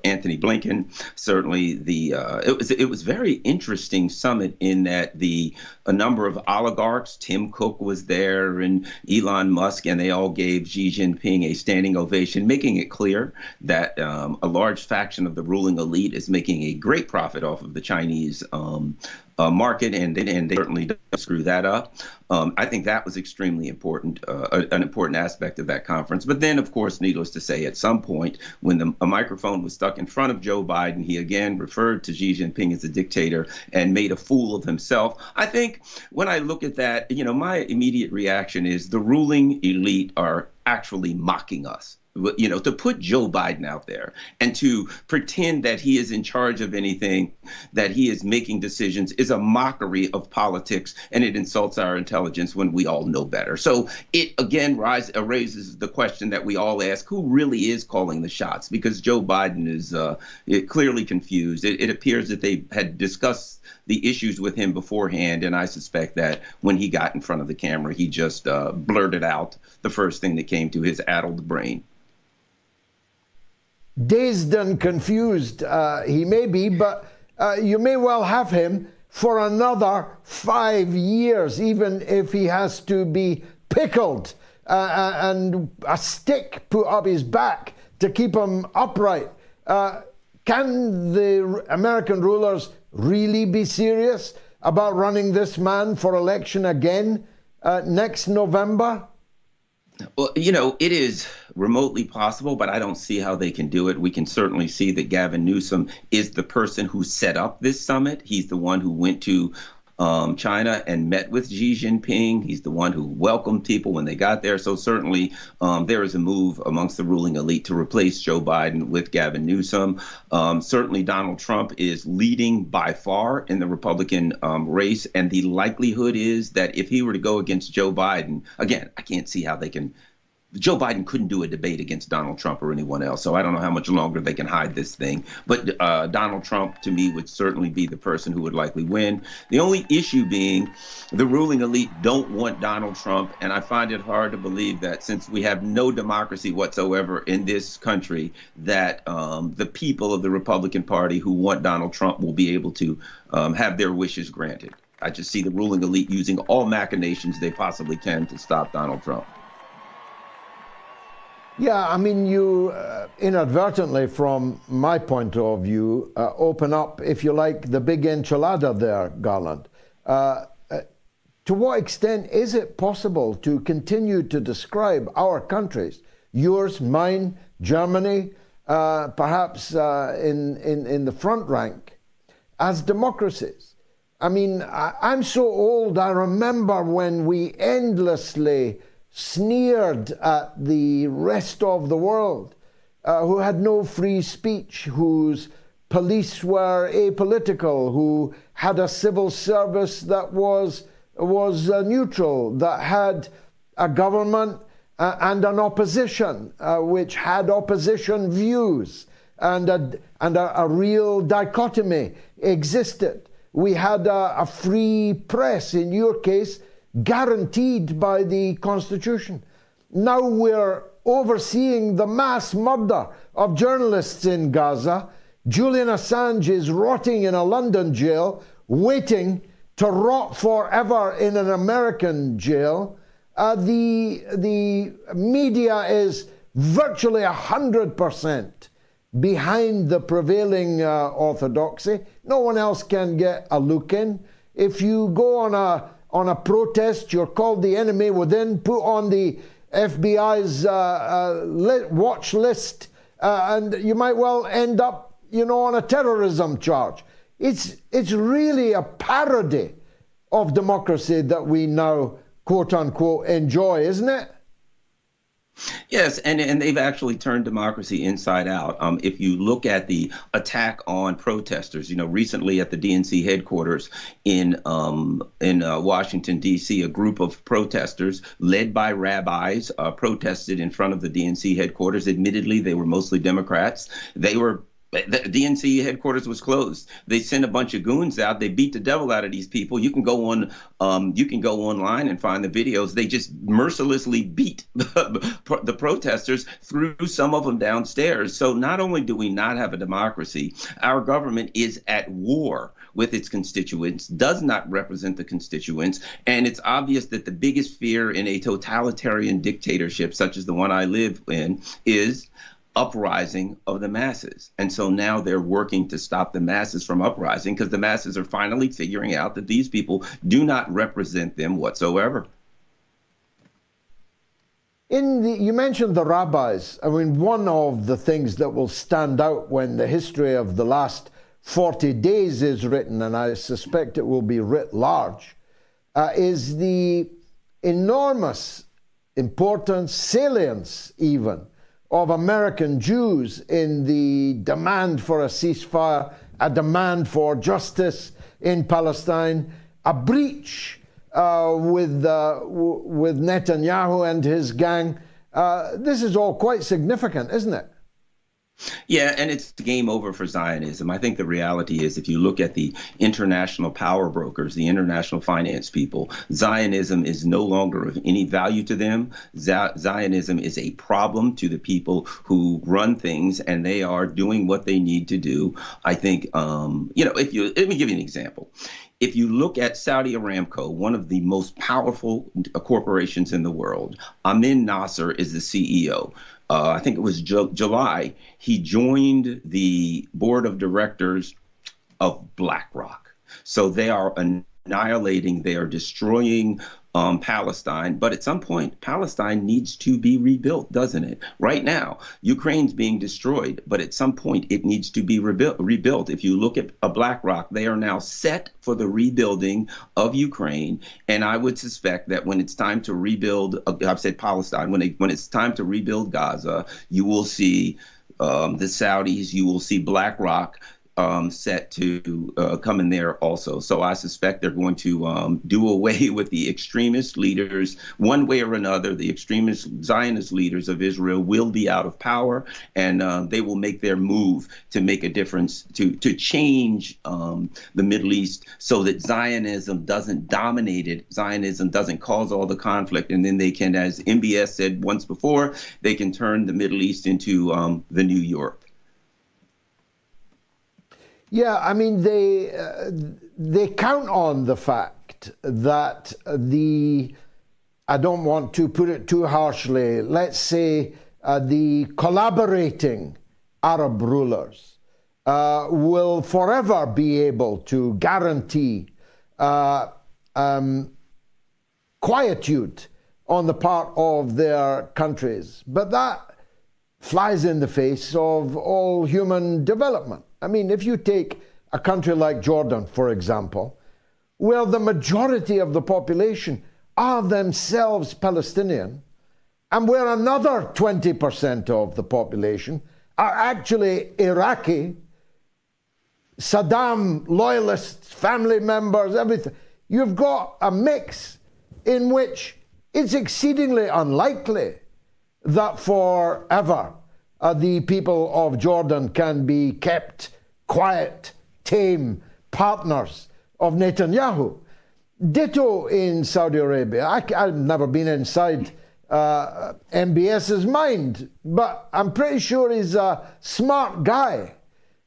Anthony Blinken. Certainly, it was very interesting summit in that a number of oligarchs, Tim Cook was there and Elon Musk, and they all gave XiJinping a standing ovation, making it clear that a large faction of the ruling elite is making a great profit off of the Chinese market, and they certainly don't screw that up. I think that was extremely important, an important aspect of that conference. But then, of course, needless to say, at some point, when a microphone was stuck in front of Joe Biden, he again referred to Xi Jinping as a dictator and made a fool of himself. I think when I look at that, my immediate reaction is the ruling elite are actually mocking us. to put Joe Biden out there and to pretend that he is in charge of anything, that he is making decisions, is a mockery of politics, and it insults our intelligence when we all know better. So it again raises the question that we all ask: who really is calling the shots? Because Joe Biden is clearly confused. It appears that they had discussed the issues with him beforehand, and I suspect that when he got in front of the camera, he just blurted out the first thing that came to his addled brain. Dazed and confused he may be, but you may well have him for another 5 years, even if he has to be pickled and a stick put up his back to keep him upright. Can the American rulers really be serious about running this man for election again next November? Well, it is remotely possible, but I don't see how they can do it. We can certainly see that Gavin Newsom is the person who set up this summit. He's the one who went to China and met with Xi Jinping. He's the one who welcomed people when they got there. So certainly there is a move amongst the ruling elite to replace Joe Biden with Gavin Newsom. Certainly Donald Trump is leading by far in the Republican race. And the likelihood is that if he were to go against Joe Biden, again, I can't see how they can. Joe Biden couldn't do a debate against Donald Trump or anyone else, so I don't know how much longer they can hide this thing. But Donald Trump, to me, would certainly be the person who would likely win. The only issue being the ruling elite don't want Donald Trump, and I find it hard to believe that since we have no democracy whatsoever in this country, that the people of the Republican Party who want Donald Trump will be able to have their wishes granted. I just see the ruling elite using all machinations they possibly can to stop Donald Trump. Yeah, I mean, you inadvertently, from my point of view, open up, if you like, the big enchilada there, Garland. To what extent is it possible to continue to describe our countries, yours, mine, Germany, perhaps in the front rank, as democracies? I mean, I'm so old, I remember when we endlessly sneered at the rest of the world, who had no free speech, whose police were apolitical, who had a civil service that was neutral, that had a government and an opposition, which had opposition views, and a real dichotomy existed. We had a free press, in your case, guaranteed by the Constitution. Now we're overseeing the mass murder of journalists in Gaza. Julian Assange is rotting in a London jail, waiting to rot forever in an American jail. The media is virtually 100% behind the prevailing orthodoxy. No one else can get a look in. If you go on a protest, you're called the enemy within, put on the FBI's watch list, and you might well end up, on a terrorism charge. It's really a parody of democracy that we now, quote unquote, enjoy, isn't it? Yes, and they've actually turned democracy inside out. If you look at the attack on protesters, recently at the DNC headquarters in Washington, D.C., a group of protesters led by rabbis protested in front of the DNC headquarters. Admittedly, they were mostly Democrats. The DNC headquarters was closed. They sent a bunch of goons out. They beat the devil out of these people. You can go online and find the videos. They just mercilessly beat the protesters, threw some of them downstairs. So not only do we not have a democracy, our government is at war with its constituents, does not represent the constituents. And it's obvious that the biggest fear in a totalitarian dictatorship, such as the one I live in, is uprising of the masses. And so now they're working to stop the masses from uprising, because the masses are finally figuring out that these people do not represent them whatsoever. You mentioned the rabbis. I mean, one of the things that will stand out when the history of the last 40 days is written, and I suspect it will be writ large, is the enormous importance, salience even, of American Jews in the demand for a ceasefire, a demand for justice in Palestine, a breach with Netanyahu and his gang. This is all quite significant, isn't it? Yeah, and it's game over for Zionism. I think the reality is, if you look at the international power brokers, the international finance people, Zionism is no longer of any value to them. Zionism is a problem to the people who run things, and they are doing what they need to do. I think, let me give you an example. If you look at Saudi Aramco, one of the most powerful corporations in the world, Amin Nasser is the CEO. I think it was July, he joined the board of directors of BlackRock. So they are annihilating, they are destroying Palestine. But at some point, Palestine needs to be rebuilt, doesn't it? Right now, Ukraine's being destroyed, but at some point it needs to be rebuilt. If you look at BlackRock, they are now set for the rebuilding of Ukraine. And I would suspect that when it's time to rebuild, I've said Palestine, when it's time to rebuild Gaza, you will see the Saudis, you will see BlackRock set to come in there also. So I suspect they're going to do away with the extremist leaders one way or another. The extremist Zionist leaders of Israel will be out of power, and they will make their move to make a difference, to change the Middle East so that Zionism doesn't dominate it. Zionism doesn't cause all the conflict. And then they can, as MBS said once before, they can turn the Middle East into the New York. Yeah, I mean, they count on the fact that I don't want to put it too harshly, let's say the collaborating Arab rulers will forever be able to guarantee quietude on the part of their countries. But that flies in the face of all human development. I mean, if you take a country like Jordan, for example, where the majority of the population are themselves Palestinian, and where another 20% of the population are actually Iraqi, Saddam loyalists, family members, everything, you've got a mix in which it's exceedingly unlikely that forever the people of Jordan can be kept quiet, tame partners of Netanyahu. Ditto in Saudi Arabia. I've never been inside MBS's mind, but I'm pretty sure he's a smart guy.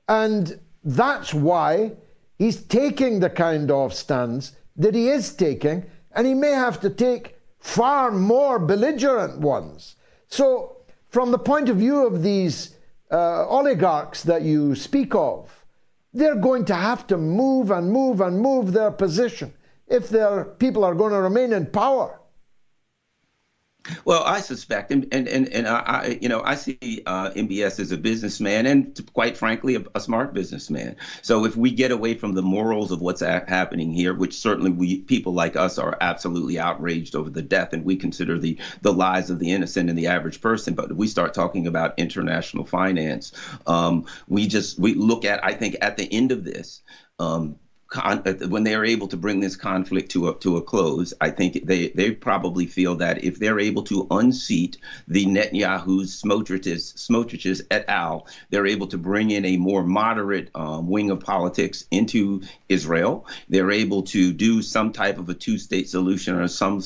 And that's why he's taking the kind of stands that he is taking, and he may have to take far more belligerent ones. So from the point of view of these oligarchs that you speak of, they're going to have to move and move and move their position if their people are going to remain in power. Well, I suspect, and I see MBS as a businessman, and quite frankly, a smart businessman. So if we get away from the morals of what's happening here, which certainly people like us are absolutely outraged over the death, and we consider the lives of the innocent and the average person, but if we start talking about international finance, we look at, I think, at the end of this, when they are able to bring this conflict to a close, I think they probably feel that if they're able to unseat the Netanyahu's, Smotrich's et al., they're able to bring in a more moderate wing of politics into Israel. They're able to do some type of a two-state solution or some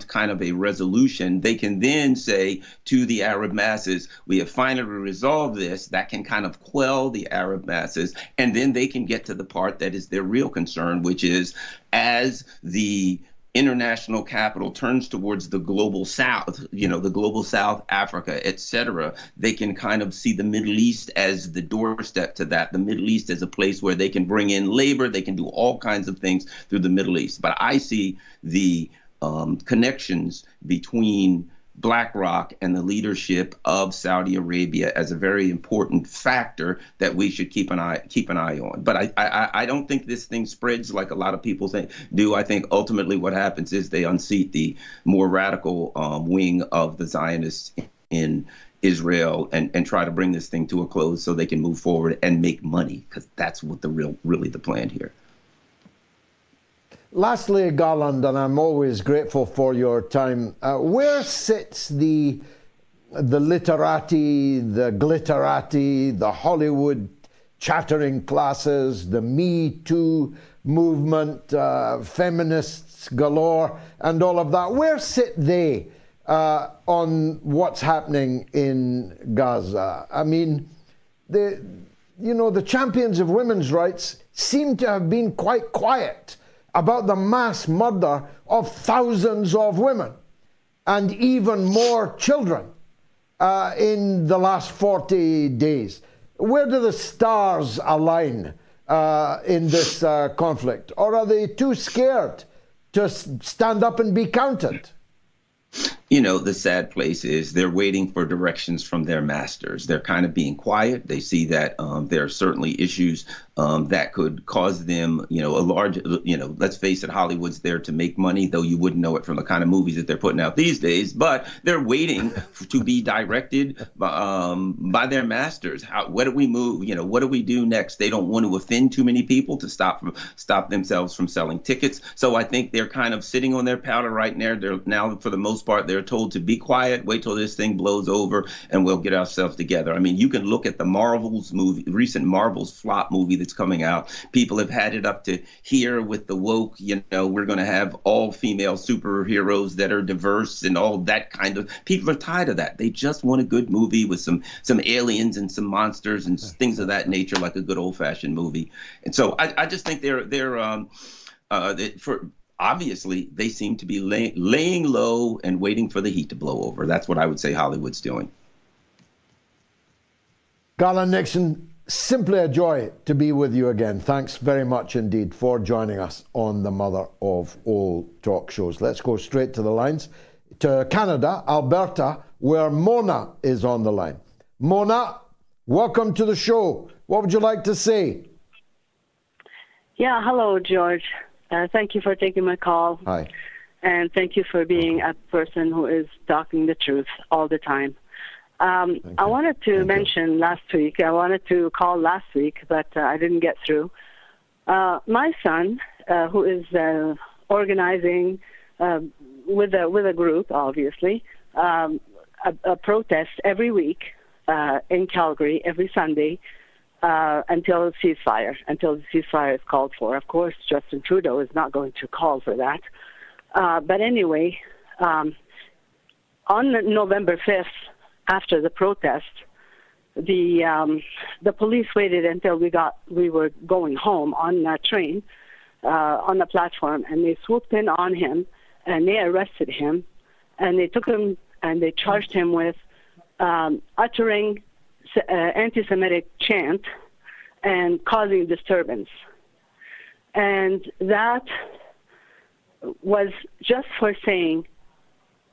kind of a resolution. They can then say to the Arab masses, we have finally resolved this. That can kind of quell the Arab masses, and then they can get to the part that is their real concern, which is as the international capital turns towards the global south, the global South, Africa, etc., they can kind of see the Middle East as the doorstep to that. The Middle East as a place where they can bring in labor, they can do all kinds of things through the Middle East. But I see the connections between BlackRock and the leadership of Saudi Arabia as a very important factor that we should keep an eye on. But I don't think this thing spreads like a lot of people do. I think ultimately what happens is they unseat the more radical wing of the Zionists in Israel and try to bring this thing to a close so they can move forward and make money, because that's what really the plan here. Lastly, Garland, and I'm always grateful for your time, where sits the literati, the glitterati, the Hollywood chattering classes, the Me Too movement, feminists galore, and all of that? Where sit they on what's happening in Gaza? I mean, the champions of women's rights seem to have been quite quiet about the mass murder of thousands of women and even more children in the last 40 days. Where do the stars align in this conflict? Or are they too scared to stand up and be counted? The sad place is they're waiting for directions from their masters. They're kind of being quiet. They see that there are certainly issues that could cause them, a large, let's face it, Hollywood's there to make money, though you wouldn't know it from the kind of movies that they're putting out these days. But they're waiting to be directed by their masters. What do we move? What do we do next? They don't want to offend too many people to stop themselves from selling tickets. So I think they're kind of sitting on their powder right now. They're now, for the most part, they're told to be quiet, wait till this thing blows over, and we'll get ourselves together. I mean, you can look at the Marvels movie, recent Marvels flop movie that's coming out. People have had it up to here with the woke, we're going to have all female superheroes that are diverse and all that kind of. People are tired of that. They just want a good movie with some aliens and some monsters and things of that nature, like a good old fashioned movie. And so I just think obviously, they seem to be laying low and waiting for the heat to blow over. That's what I would say Hollywood's doing. Garland Nixon, simply a joy to be with you again. Thanks very much indeed for joining us on the mother of all talk shows. Let's go straight to the lines, to Canada, Alberta, where Mona is on the line. Mona, welcome to the show. What would you like to say? Yeah, hello, George. Thank you for taking my call. Hi. And thank you for being a person who is talking the truth all the time. I wanted to mention last week, I wanted to call last week, but I didn't get through. My son, who is organizing with a group, obviously, a protest every week in Calgary, every Sunday, until the ceasefire is called for. Of course, Justin Trudeau is not going to call for that. But anyway, on November 5th, after the protest, the police waited until we were going home on that train, on the platform, and they swooped in on him, and they arrested him, and they took him and they charged him with uttering anti-Semitic chant and causing disturbance. And that was just for saying,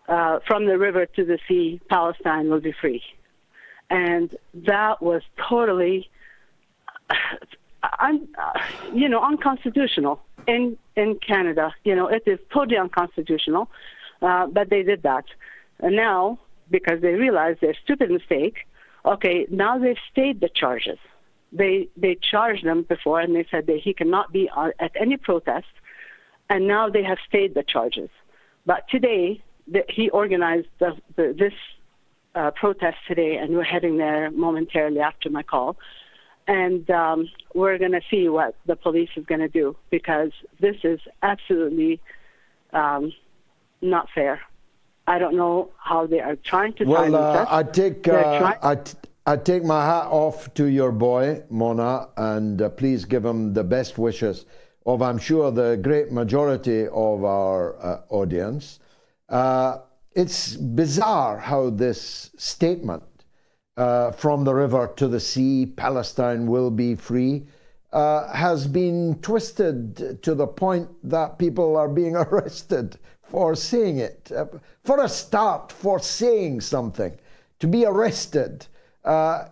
from the river to the sea, Palestine will be free. And that was totally, unconstitutional in Canada. It is totally unconstitutional, but they did that. And now, because they realized their stupid mistake, okay, now they've stayed the charges. They charged them before, and they said that he cannot be at any protest, and now they have stayed the charges. But today, he organized this protest today, and we're heading there momentarily after my call. And we're going to see what the police is going to do, because this is absolutely not fair. I don't know how they are trying to silence us. I take my hat off to your boy, Mona, and please give him the best wishes of, I'm sure, the great majority of our audience. It's bizarre how this statement, from the river to the sea, Palestine will be free, has been twisted to the point that people are being arrested for saying it. For a start, for saying something. To be arrested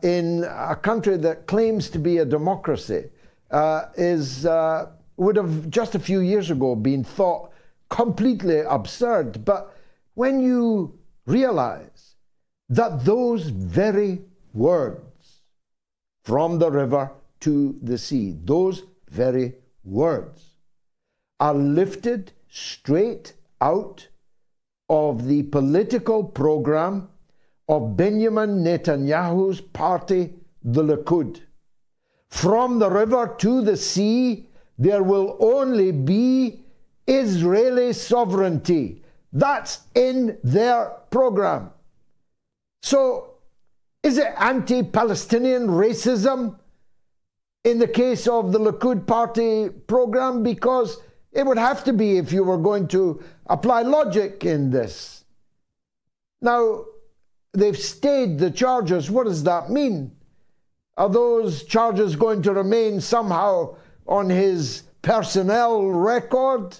in a country that claims to be a democracy would have just a few years ago been thought completely absurd. But when you realize that those very words, from the river to the sea, those very words are lifted straight out of the political program of Benjamin Netanyahu's party, the Likud. From the river to the sea, there will only be Israeli sovereignty. That's in their program. So, is it anti-Palestinian racism in the case of the Likud party program? Because it would have to be if you were going to apply logic in this. Now, they've stayed the charges. What does that mean? Are those charges going to remain somehow on his personnel record?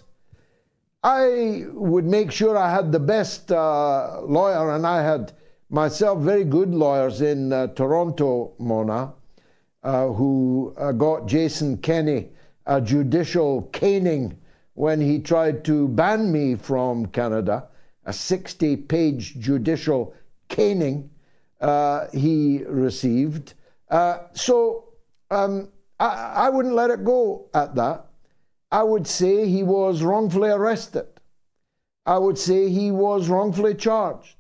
I would make sure I had the best lawyer, and I had myself very good lawyers in Toronto, Mona, who got Jason Kenney a judicial caning when he tried to ban me from Canada, a 60-page judicial caning he received. So I wouldn't let it go at that. I would say he was wrongfully arrested. I would say he was wrongfully charged.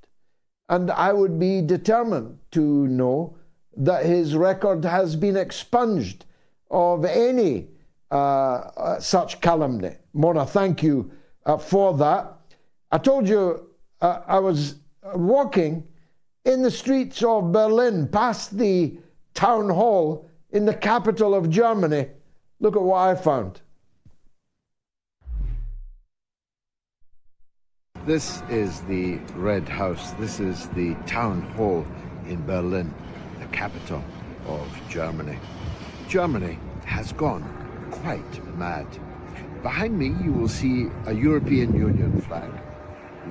And I would be determined to know that his record has been expunged of any such calumny. Mona, thank you for that. I told you I was walking in the streets of Berlin past the town hall in the capital of Germany. Look at what I found. This is the Red House. This is the town hall in Berlin, the capital of Germany. Germany has gone quite mad. Behind me, you will see a European Union flag,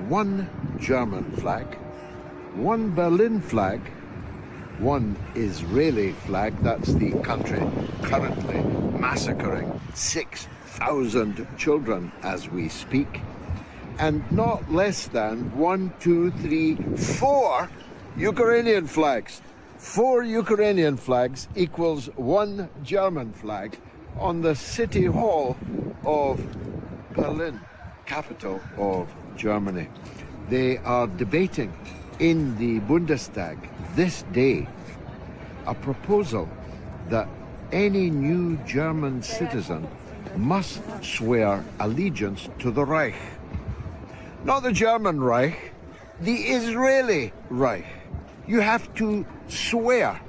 one German flag, one Berlin flag, one Israeli flag. That's the country currently massacring 6,000 children as we speak. And not less than 4 Ukrainian flags. 4 Ukrainian flags equals 1 German flag on the City Hall of Berlin, capital of Germany. They are debating in the Bundestag this day a proposal that any new German citizen must swear allegiance to the Reich. Not the German Reich, the Israeli Reich. You have to swear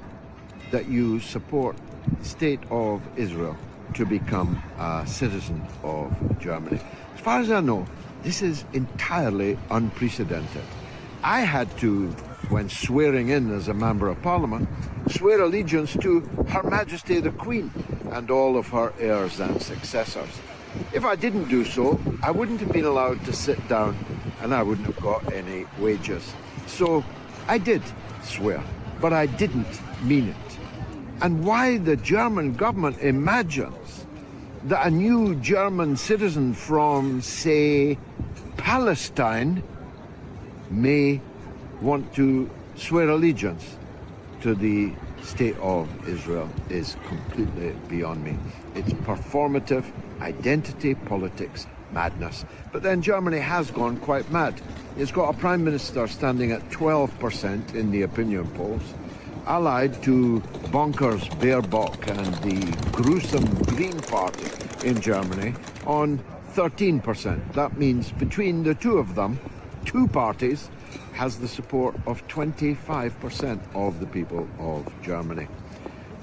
that you support the state of Israel to become a citizen of Germany. As far as I know, this is entirely unprecedented. I had to, when swearing in as a member of parliament, swear allegiance to Her Majesty the Queen and all of her heirs and successors. If I didn't do so, I wouldn't have been allowed to sit down and I wouldn't have got any wages. So I did swear, but I didn't mean it. And why the German government imagines that a new German citizen from, say, Palestine may want to swear allegiance to the state of Israel is completely beyond me. It's performative identity politics madness. But then Germany has gone quite mad. It's got a prime minister standing at 12% in the opinion polls, allied to bonkers Baerbock and the gruesome Green Party in Germany on 13%. That means between the two of them, two parties, has the support of 25% of the people of Germany.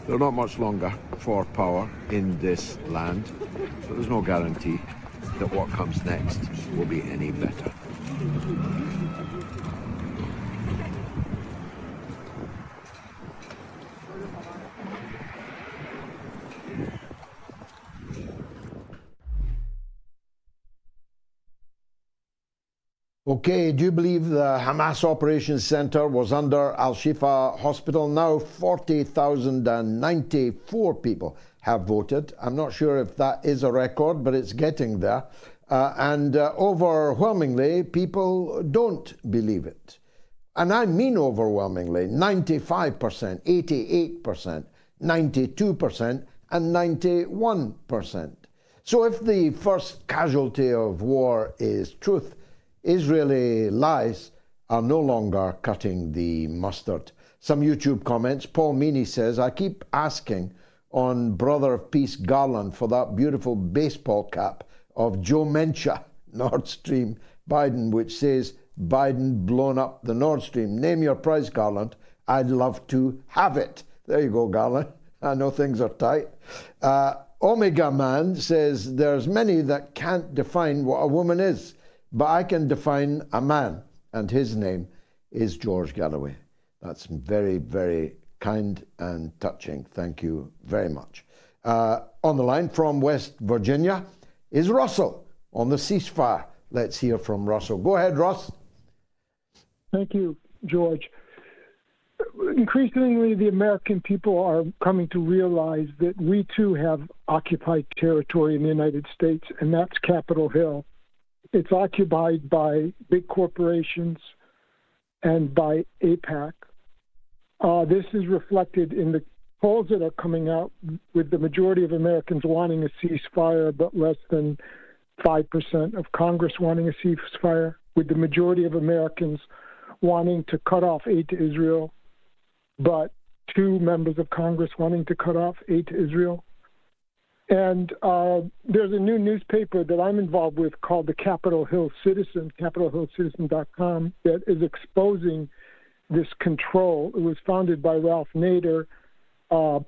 They're not much longer for power in this land, but there's no guarantee that what comes next will be any better. Okay, do you believe the Hamas Operations Center was under AlShifa Hospital? Now 40,094 people have voted. I'm not sure if that is a record, but it's getting there. And overwhelmingly, people don't believe it. And I mean overwhelmingly, 95%, 88%, 92%, and 91%. So if the first casualty of war is truth, Israeli lies are no longer cutting the mustard. Some YouTube comments. Paul Meany says, I keep asking on Brother of Peace Garland for that beautiful baseball cap of Joe Mencha, Nordstream, Biden, which says, Biden blown up the Nordstream. Name your price, Garland. I'd love to have it. There you go, Garland. I know things are tight. Omega Man says, there's many that can't define what a woman is, but I can define a man, and his name is George Galloway. That's very, very kind and touching. Thank you very much. On the line from West Virginia is Russell on the ceasefire. Let's hear from Russell. Go ahead, Russ. Thank you, George. Increasingly, the American people are coming to realize that we too have occupied territory in the United States, and that's Capitol Hill. It's occupied by big corporations and by APEC. This is reflected in the polls that are coming out, with the majority of Americans wanting a ceasefire, but less than 5% of Congress wanting a ceasefire, with the majority of Americans wanting to cut off aid to Israel, but 2 members of Congress wanting to cut off aid to Israel. And there's a new newspaper that I'm involved with called the Capitol Hill Citizen, capitolhillcitizen.com, that is exposing this control. It was founded by Ralph Nader.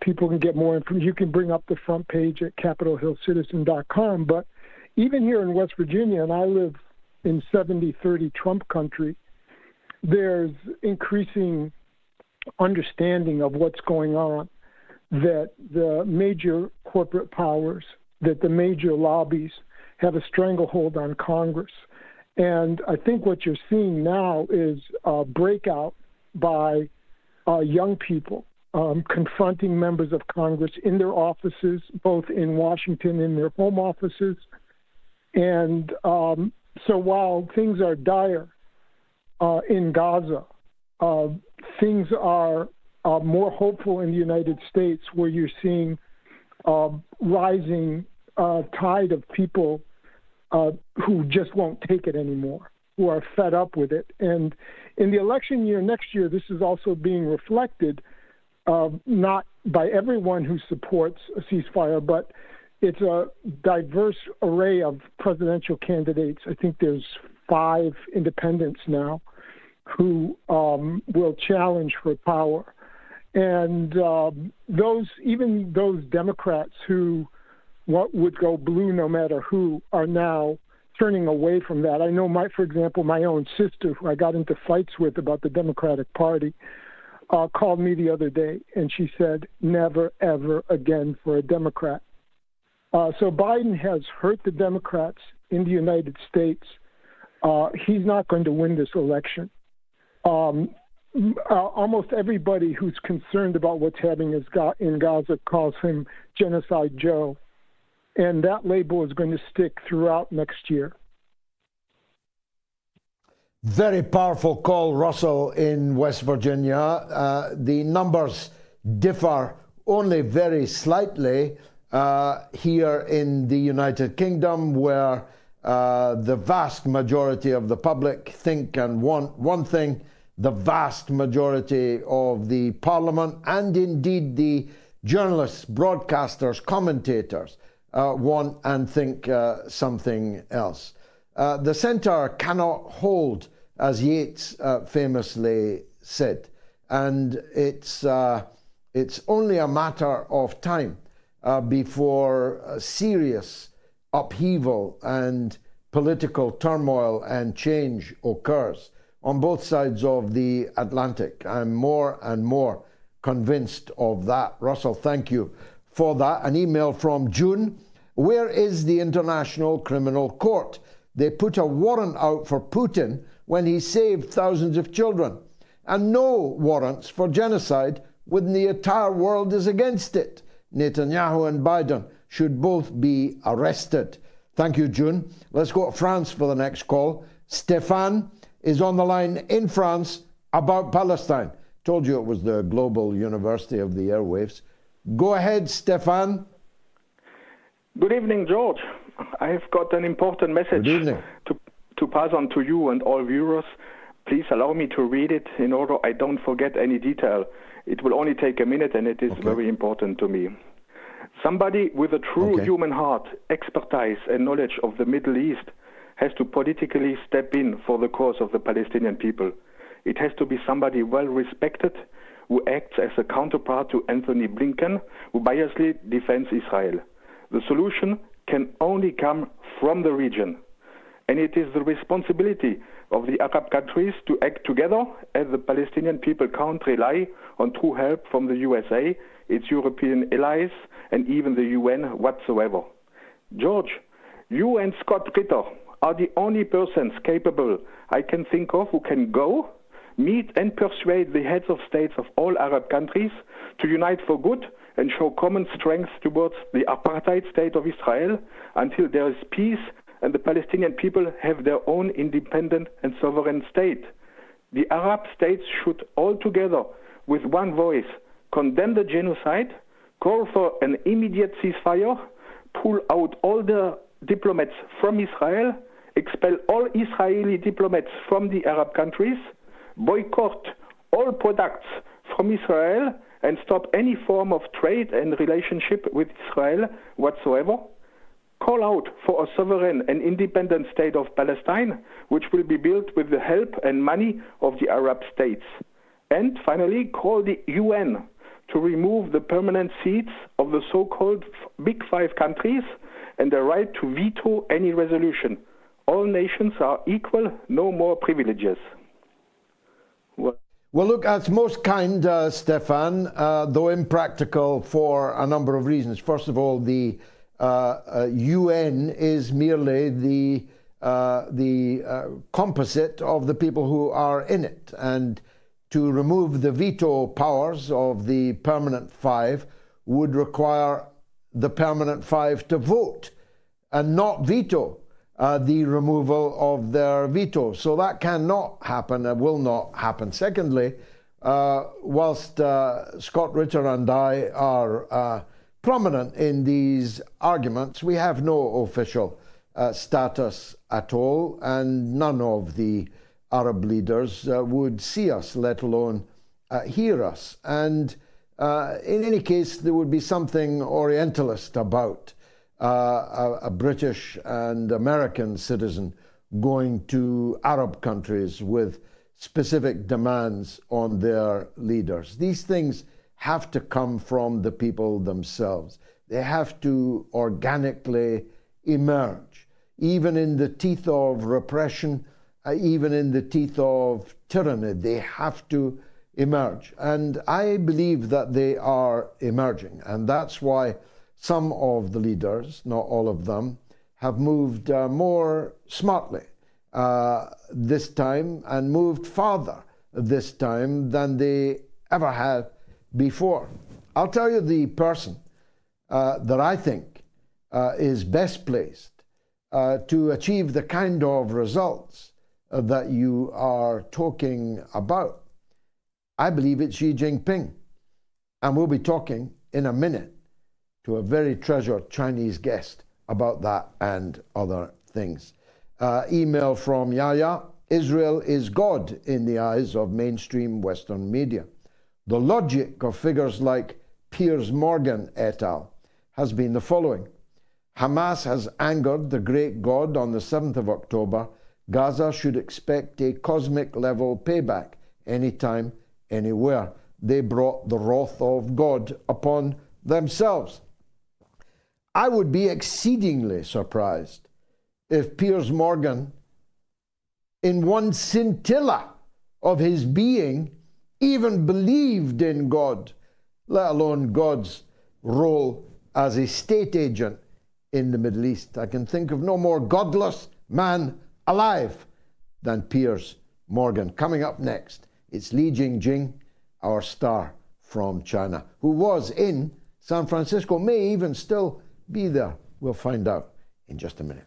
People can get more information. You can bring up the front page at capitolhillcitizen.com. But even here in West Virginia, and I live in 70-30 Trump country, there's increasing understanding of what's going on, that the major corporate powers, that the major lobbies have a stranglehold on Congress. And I think what you're seeing now is a breakout by young people confronting members of Congress in their offices, both in Washington, in their home offices. And so while things are dire in Gaza, things are more hopeful in the United States, where you're seeing rising tide of people who just won't take it anymore, who are fed up with it. And in the election year next year, this is also being reflected, not by everyone who supports a ceasefire, but it's a diverse array of presidential candidates. I think there's 5 independents now who will challenge for power. And even those Democrats who would go blue no matter who are now turning away from that. I know, for example, my own sister, who I got into fights with about the Democratic Party, called me the other day, and she said, never, ever again for a Democrat. So Biden has hurt the Democrats in the United States. He's not going to win this election. Almost everybody who's concerned about what's happening in Gaza calls him Genocide Joe. And that label is going to stick throughout next year. Very powerful call, Russell, in West Virginia. The numbers differ only very slightly here in the United Kingdom, where the vast majority of the public think and want one thing. The vast majority of the parliament, and indeed the journalists, broadcasters, commentators, want and think something else. The centre cannot hold, as Yeats famously said, and it's only a matter of time before serious upheaval and political turmoil and change occurs on both sides of the Atlantic. I'm more and more convinced of that. Russell, thank you for that. An email from June. Where is the International Criminal Court? They put a warrant out for Putin when he saved thousands of children, and no warrants for genocide when the entire world is against it. Netanyahu and Biden should both be arrested. Thank you, June. Let's go to France for the next call. Stéphane is on the line in France. about Palestine. Told you it was the Global University of the Airwaves. Go ahead, Stefan. Good evening, George. I've got an important message to pass on to you and all viewers. Please allow me to read it in order I don't forget any detail. It will only take a minute, and it is very important to me. Somebody with a true human heart, expertise, and knowledge of the Middle East has to politically step in for the cause of the Palestinian people. It has to be somebody well respected, who acts as a counterpart to Anthony Blinken, who biasly defends Israel. The solution can only come from the region, and it is the responsibility of the Arab countries to act together, as the Palestinian people can't rely on true help from the USA, its European allies, and even the UN whatsoever. George, you and Scott Ritter are the only persons capable I can think of who can go, meet and persuade the heads of states of all Arab countries to unite for good and show common strength towards the apartheid state of Israel until there is peace and the Palestinian people have their own independent and sovereign state. The Arab states should all together, with one voice, condemn the genocide, call for an immediate ceasefire, pull out all the diplomats from Israel, expel all Israeli diplomats from the Arab countries, boycott all products from Israel, and stop any form of trade and relationship with Israel whatsoever. Call out for a sovereign and independent state of Palestine, which will be built with the help and money of the Arab states. And finally, call the UN to remove the permanent seats of the so-called Big Five countries and the right to veto any resolution. All nations are equal, no more privileges. Well, look, that's most kind, Stefan, though impractical for a number of reasons. First of all, the UN is merely the composite of the people who are in it, and to remove the veto powers of the permanent five would require the permanent five to vote and not veto the removal of their veto. So that cannot happen and will not happen. Secondly, whilst Scott Ritter and I are prominent in these arguments, we have no official status at all, and none of the Arab leaders would see us, let alone hear us. And in any case, there would be something Orientalist about a British and American citizen going to Arab countries with specific demands on their leaders. These things have to come from the people themselves. They have to organically emerge, even in the teeth of repression, even in the teeth of tyranny. They have to emerge. And I believe that they are emerging. And that's why some of the leaders, not all of them, have moved more smartly this time and moved farther this time than they ever had before. I'll tell you the person that I think is best placed to achieve the kind of results that you are talking about. I believe it's XiJinping. And we'll be talking in a minute to a very treasured Chinese guest about that and other things. Email from Yaya. Israel is God in the eyes of mainstream Western media. The logic of figures like Piers Morgan et al. Has been the following. Hamas has angered the great God on the 7th of October. Gaza should expect a cosmic level payback anytime, anywhere. They brought the wrath of God upon themselves. I would be exceedingly surprised if Piers Morgan, in one scintilla of his being, even believed in God, let alone God's role as a state agent in the Middle East. I can think of no more godless man alive than Piers Morgan. Coming up next, it's Li Jingjing, our star from China, who was in San Francisco, may even still be there. We'll find out in just a minute.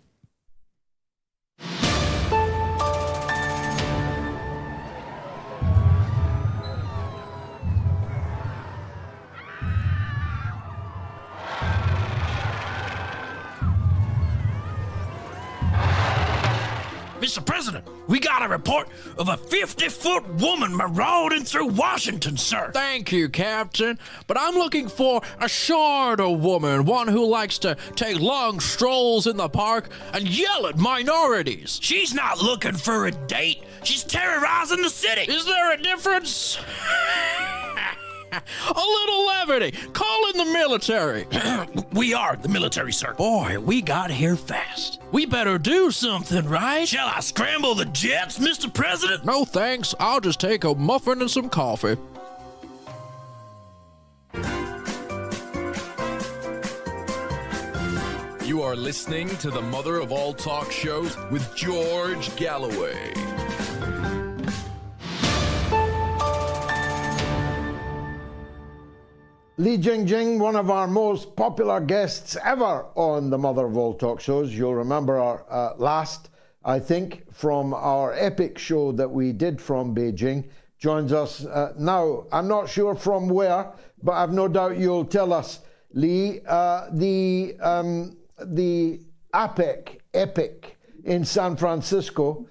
Mr. President, we got a report of a 50-foot woman marauding through Washington, sir. Thank you, Captain. But I'm looking for a shorter woman, one who likes to take long strolls in the park and yell at minorities. She's not looking for a date. She's terrorizing the city. Is there a difference? A little levity. Call in the military. We are the military, sir. Boy, we got here fast. We better do something, right? Shall I scramble the jets, Mr. President? No, thanks. I'll just take a muffin and some coffee. You are listening to the mother of all talk shows with George Galloway. Jingjing, one of our most popular guests ever on the mother of all talk shows. You'll remember our last, I think, from our APEC show that we did from Beijing, joins us now. I'm not sure from where, but I've no doubt you'll tell us, Lee. The APEC in San Francisco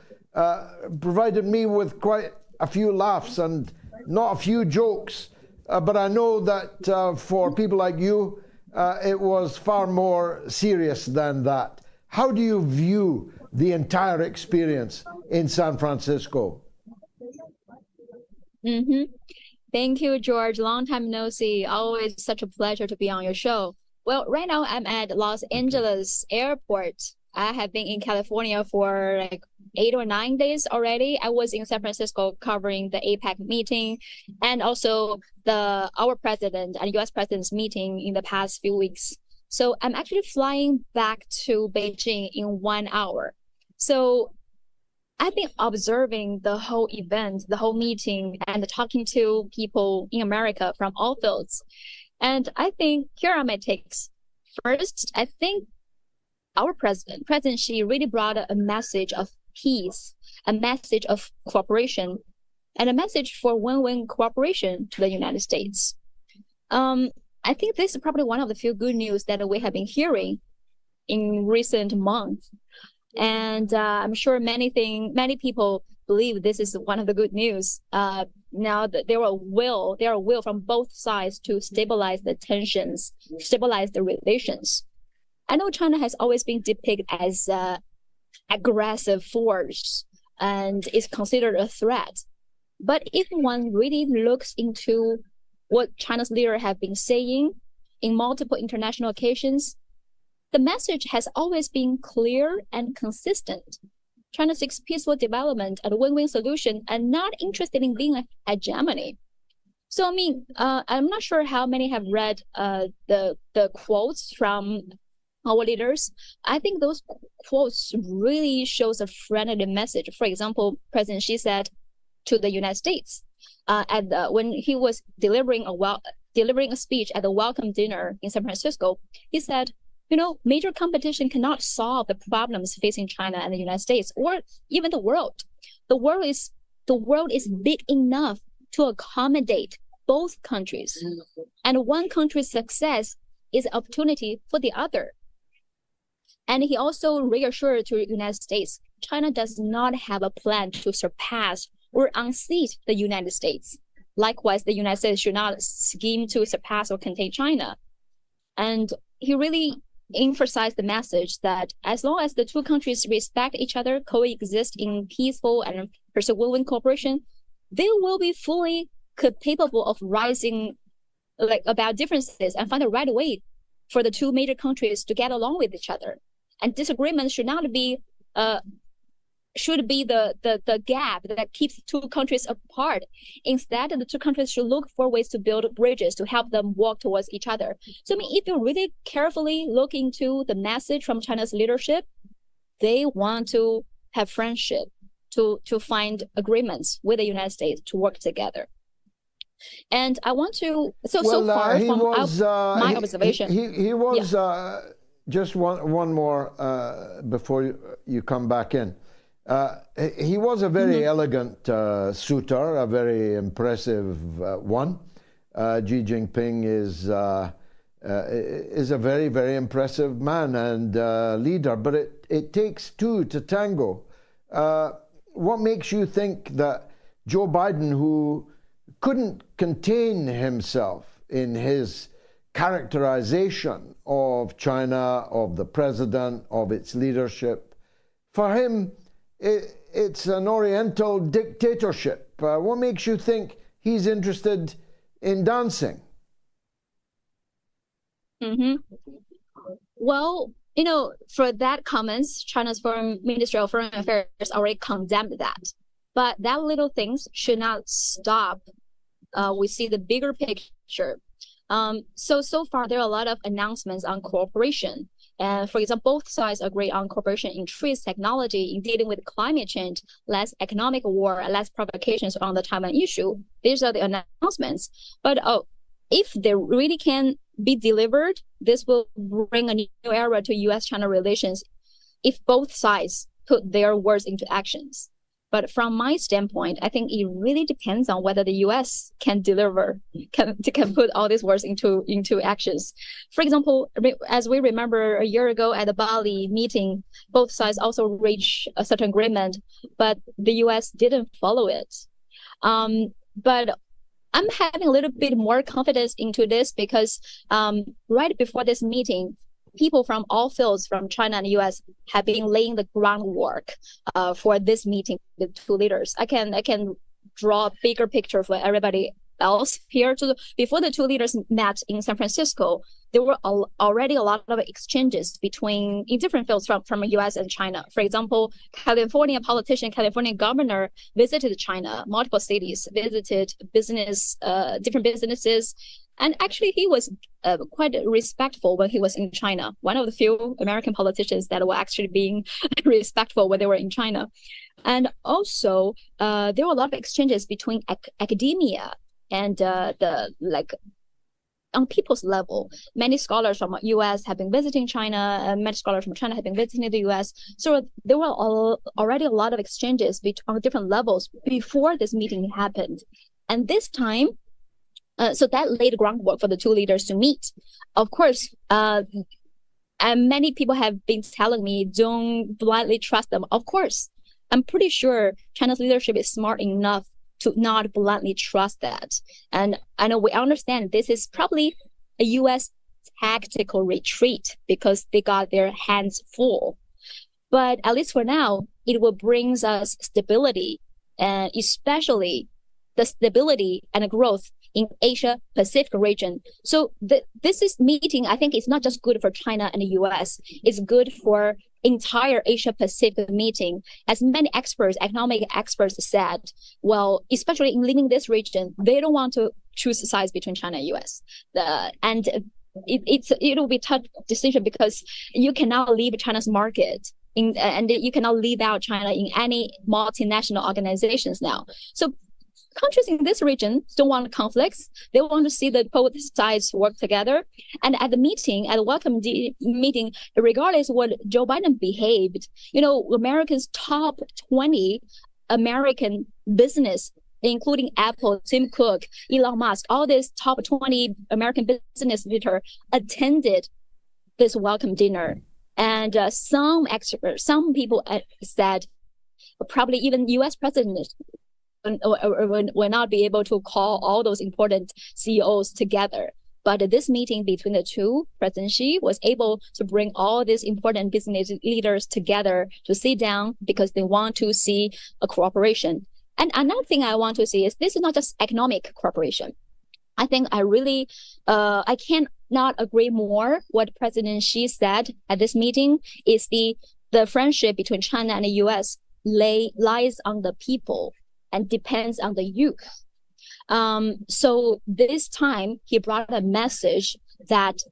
provided me with quite a few laughs and not a few jokes. But I know that for people like you, it was far more serious than that. How do you view the entire experience in San Francisco? Thank you, George. Long time no see. Always such a pleasure to be on your show. Well, right now I'm at Los Angeles airport. I have been in California for like 8 or 9 days already. I was in San Francisco covering the APEC meeting and also our president and US president's meeting in the past few weeks. So I'm actually flying back to Beijing in 1 hour. So I've been observing the whole event, the whole meeting, and talking to people in America from all fields. And I think here are my takes. First, I think our President Xi really brought a message of peace, a message of cooperation, and a message for win-win cooperation to the United States. I think this is probably one of the few good news that we have been hearing in recent months. And I'm sure many people believe this is one of the good news. Now that there are will from both sides to stabilize the tensions, stabilize the relations. I know China has always been depicted as aggressive force and is considered a threat. But if one really looks into what China's leaders have been saying in multiple international occasions, the message has always been clear and consistent. China seeks peaceful development and win-win solution and not interested in being a hegemony. So, I mean, I'm not sure how many have read the quotes from our leaders. I think those quotes really shows a friendly message. For example, President Xi said to the United States when he was delivering a speech at the welcome dinner in San Francisco, he said, major competition cannot solve the problems facing China and the United States or even the world. The world is big enough to accommodate both countries. And one country's success is an opportunity for the other. And he also reassured to the United States, China does not have a plan to surpass or unseat the United States. Likewise, the United States should not scheme to surpass or contain China. And he really emphasized the message that as long as the two countries respect each other, coexist in peaceful and pursue win-win cooperation, they will be fully capable of rising about differences and find the right way for the two major countries to get along with each other. And disagreement should not be the gap that keeps two countries apart. Instead, the two countries should look for ways to build bridges to help them walk towards each other. So, I mean, if you really carefully look into the message from China's leadership, they want to have friendship, to find agreements with the United States to work together. And I want to, so far from my observation. He was, just one more before you come back in. He was a very elegant suitor, a very impressive one. Xi Jinping is a very, very impressive man and leader, but it takes two to tango. What makes you think that Joe Biden, who couldn't contain himself in his characterization of China, of the president, of its leadership, for him, it's an Oriental dictatorship. What makes you think he's interested in dancing? Well, for that comments, China's Ministry of Foreign Affairs already condemned that. But that little things should not stop. We see the bigger picture. So far, there are a lot of announcements on cooperation. And for example, both sides agree on cooperation in trees technology, in dealing with climate change, less economic war, less provocations on the Taiwan issue. These are the announcements. But if they really can be delivered, this will bring a new era to U.S.-China relations if both sides put their words into actions. But from my standpoint, I think it really depends on whether the U.S. can deliver, can put all these words into actions. For example, as we remember a year ago at the Bali meeting, both sides also reached a certain agreement, but the U.S. didn't follow it. But I'm having a little bit more confidence into this because right before this meeting, people from all fields from China and the U.S. have been laying the groundwork for this meeting with two leaders. I can draw a bigger picture for everybody else here. Before the two leaders met in San Francisco, there were already a lot of exchanges in different fields from the U.S. and China. For example, California governor visited China, multiple cities, visited different businesses. And actually, he was quite respectful when he was in China. One of the few American politicians that were actually being respectful when they were in China. And also, there were a lot of exchanges between academia and on people's level. Many scholars from the U.S. have been visiting China, and many scholars from China have been visiting the U.S. So there were already a lot of exchanges on different levels before this meeting happened. And this time, so that laid the groundwork for the two leaders to meet. Of course, and many people have been telling me, don't blindly trust them. Of course, I'm pretty sure China's leadership is smart enough to not blindly trust that. And I know we understand this is probably a U.S. tactical retreat because they got their hands full. But at least for now, it will bring us stability, and especially the stability and the growth in Asia-Pacific region. So this meeting, I think, is not just good for China and the U.S. It's good for entire Asia-Pacific meeting. As many experts, economic experts said, well, especially in leading this region, they don't want to choose sides between China and U.S. And it will be a tough decision because you cannot leave China's market and you cannot leave out China in any multinational organizations now. So countries in this region don't want conflicts. They want to see that both sides work together. And at the meeting, at the welcome meeting, regardless of what Joe Biden behaved, Americans' top 20 American business, including Apple, Tim Cook, Elon Musk, all these top 20 American business leaders attended this welcome dinner. And some people said probably even U.S. president will not be able to call all those important CEOs together. But this meeting between the two, President Xi was able to bring all these important business leaders together to sit down because they want to see a cooperation. And another thing I want to see is this is not just economic cooperation. I think I cannot agree more what President Xi said at this meeting is the friendship between China and the U.S. lies on the people and depends on the youth. So this time, he brought a message that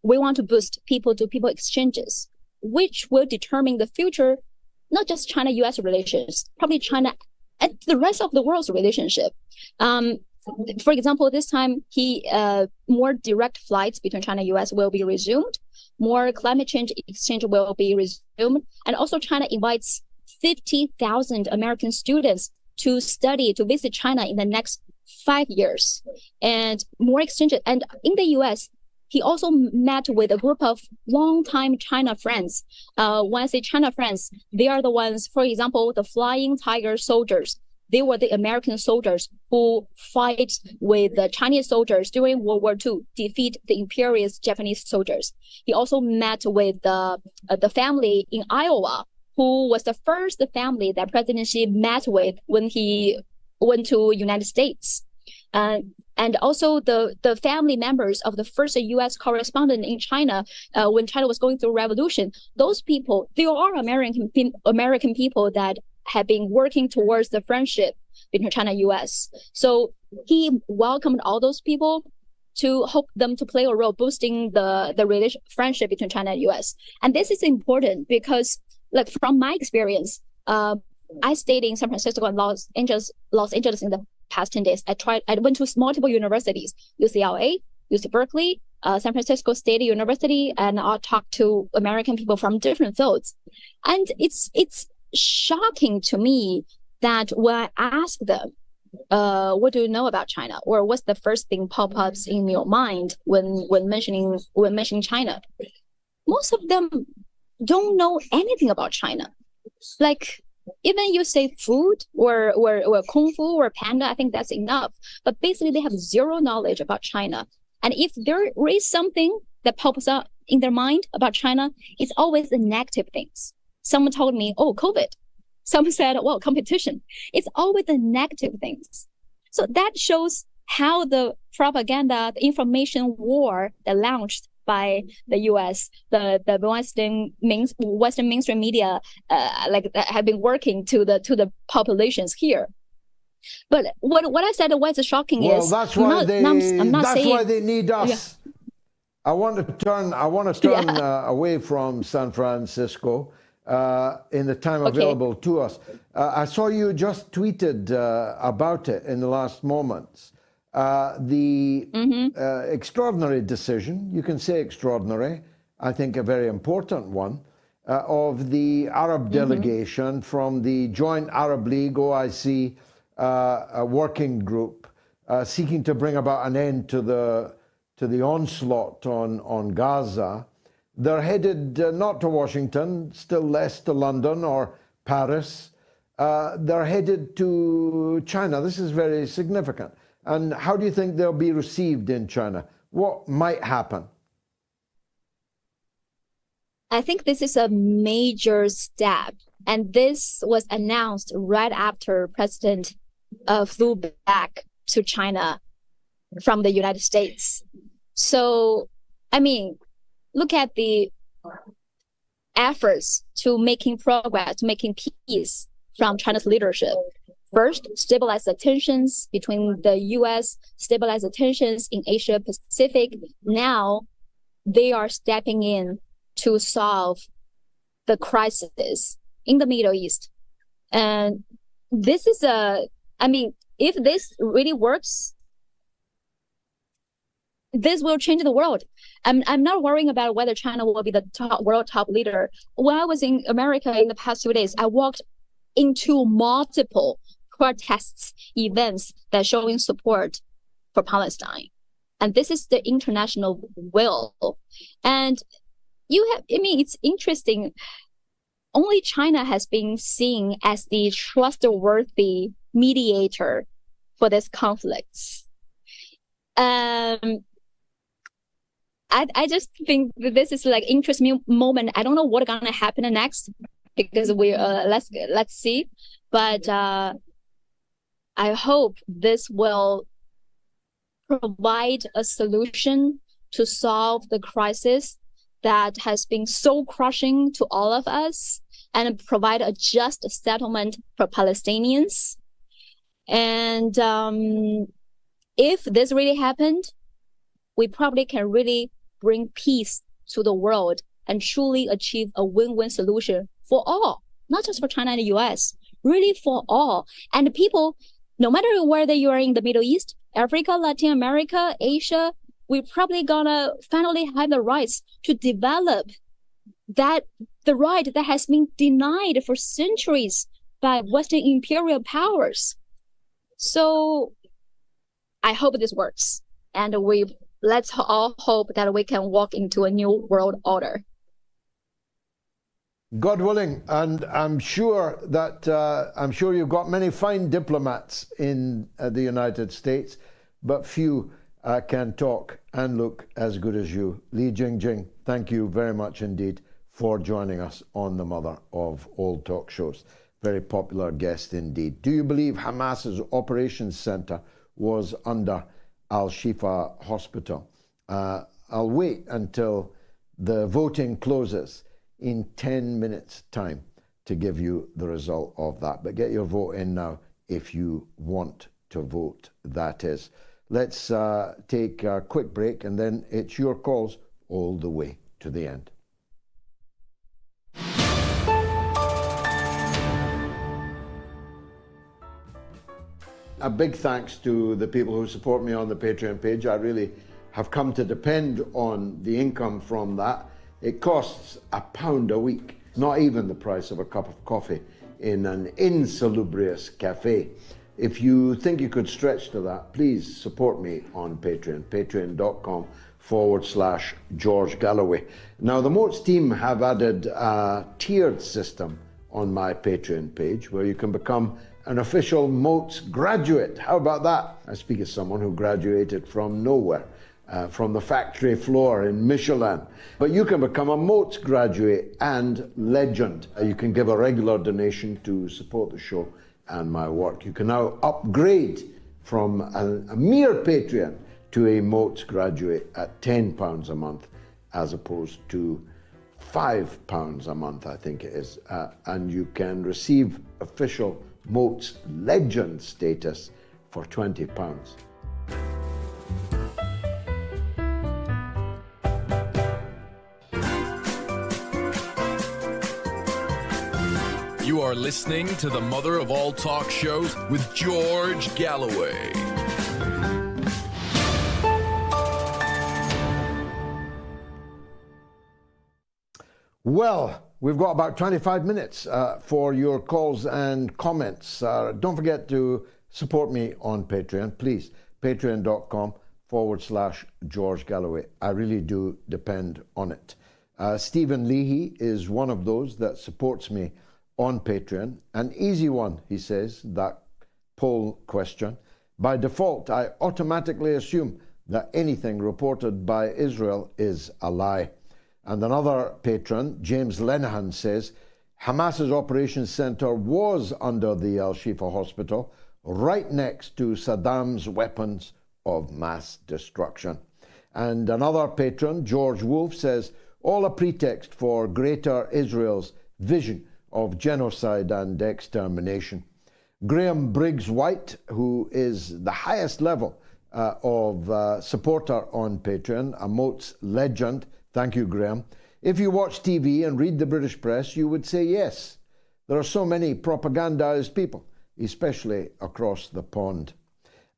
we want to boost people-to-people exchanges, which will determine the future, not just China-U.S. relations, probably China and the rest of the world's relationship. For example, this time, more direct flights between China and U.S. will be resumed, more climate change exchange will be resumed, and also China invites 50,000 American students to visit China in the next 5 years, and more exchanges. And in the U.S., he also met with a group of longtime China friends. When I say China friends, they are the ones, for example, the Flying Tiger soldiers. They were the American soldiers who fight with the Chinese soldiers during World War II, defeat the imperialist Japanese soldiers. He also met with the family in Iowa, who was the first family that President Xi met with when he went to United States. And also the family members of the first U.S. correspondent in China when China was going through revolution. Those people, they are American people that have been working towards the friendship between China and U.S. So he welcomed all those people to hope them to play a role boosting the friendship between China and U.S. And this is important because, like, from my experience, I stayed in San Francisco and Los Angeles in the past 10 days. I went to multiple universities, UCLA, UC Berkeley, San Francisco State University, and I talked to American people from different fields. And it's shocking to me that when I ask them, what do you know about China, or what's the first thing pop-ups in your mind when mentioning China, most of them don't know anything about China. Like, even you say food or kung fu or panda, I think that's enough. But basically, they have zero knowledge about China. And if there is something that pops up in their mind about China, it's always the negative things. Someone told me, oh, COVID. Someone said, well, competition. It's always the negative things. So that shows how the propaganda, the information war that launched by the U.S., the Western mainstream media, have been working to the populations here. But what I said, what's shocking is that's why they need us. Yeah. I want to turn away from San Francisco in the time available to us. I saw you just tweeted about it in the last moments. The extraordinary decision, you can say extraordinary, I think a very important one, of the Arab delegation from the Joint Arab League, OIC, working group, seeking to bring about an end to the onslaught on Gaza. They're headed not to Washington, still less to London or Paris. They're headed to China. This is very significant. And how do you think they'll be received in China? What might happen? I think this is a major step. And this was announced right after President flew back to China from the United States. So, I mean, look at the efforts to making progress, to making peace from China's leadership. First, stabilize the tensions between the U.S., stabilize the tensions in Asia Pacific. Now, they are stepping in to solve the crisis in the Middle East. And this is if this really works, this will change the world. I'm not worrying about whether China will be the world top leader. When I was in America in the past 2 days, I walked into multiple protests, events that showing support for Palestine. And this is the international will. And it's interesting. Only China has been seen as the trustworthy mediator for this conflicts. I just think that this is like interesting moment. I don't know what's gonna happen next because we let's see. But I hope this will provide a solution to solve the crisis that has been so crushing to all of us, and provide a just settlement for Palestinians. And if this really happened, we probably can really bring peace to the world and truly achieve a win-win solution for all, not just for China and the US, really for all. And people, no matter whether you are in the Middle East, Africa, Latin America, Asia, we're probably gonna finally have the rights to develop the right that has been denied for centuries by Western imperial powers. So I hope this works, and we let's all hope that we can walk into a new world order. God willing, and I'm sure you've got many fine diplomats in the United States, but few can talk and look as good as you. Jingjing, thank you very much indeed for joining us on the Mother of All Talk Shows. Very popular guest indeed. Do you believe Hamas's operations center was under AlShifa hospital? I'll wait until the voting closes in 10 minutes time to give you the result of that. But get your vote in now if you want to vote, that is. Let's take a quick break, and then it's your calls all the way to the end. A big thanks to the people who support me on the Patreon page. I really have come to depend on the income from that. It costs £1 a week, not even the price of a cup of coffee in an insalubrious cafe. If you think you could stretch to that, please support me on Patreon, patreon.com/George Galloway. Now, the MOATS team have added a tiered system on my Patreon page where you can become an official MOATS graduate. How about that? I speak as someone who graduated from nowhere, from the factory floor in Michelin. But you can become a MOATS graduate and legend. You can give a regular donation to support the show and my work. You can now upgrade from a mere Patreon to a MOATS graduate at £10 a month, as opposed to £5 a month, I think it is. And you can receive official MOATS legend status for £20. You are listening to the Mother of All Talk Shows with George Galloway. Well, we've got about 25 minutes for your calls and comments. Don't forget to support me on Patreon, please. Patreon.com/George Galloway. I really do depend on it. Stephen Leahy is one of those that supports me on Patreon. An easy one, he says, that poll question. By default, I automatically assume that anything reported by Israel is a lie. And another patron, James Lenehan, says, Hamas's operations center was under the AlShifa hospital, right next to Saddam's weapons of mass destruction. And another patron, George Wolf, says, all a pretext for Greater Israel's vision of genocide and extermination. Graham Briggs-White, who is the highest level of supporter on Patreon, a MOATS legend. Thank you, Graham. If you watch TV and read the British press, you would say yes. There are so many propagandized people, especially across the pond.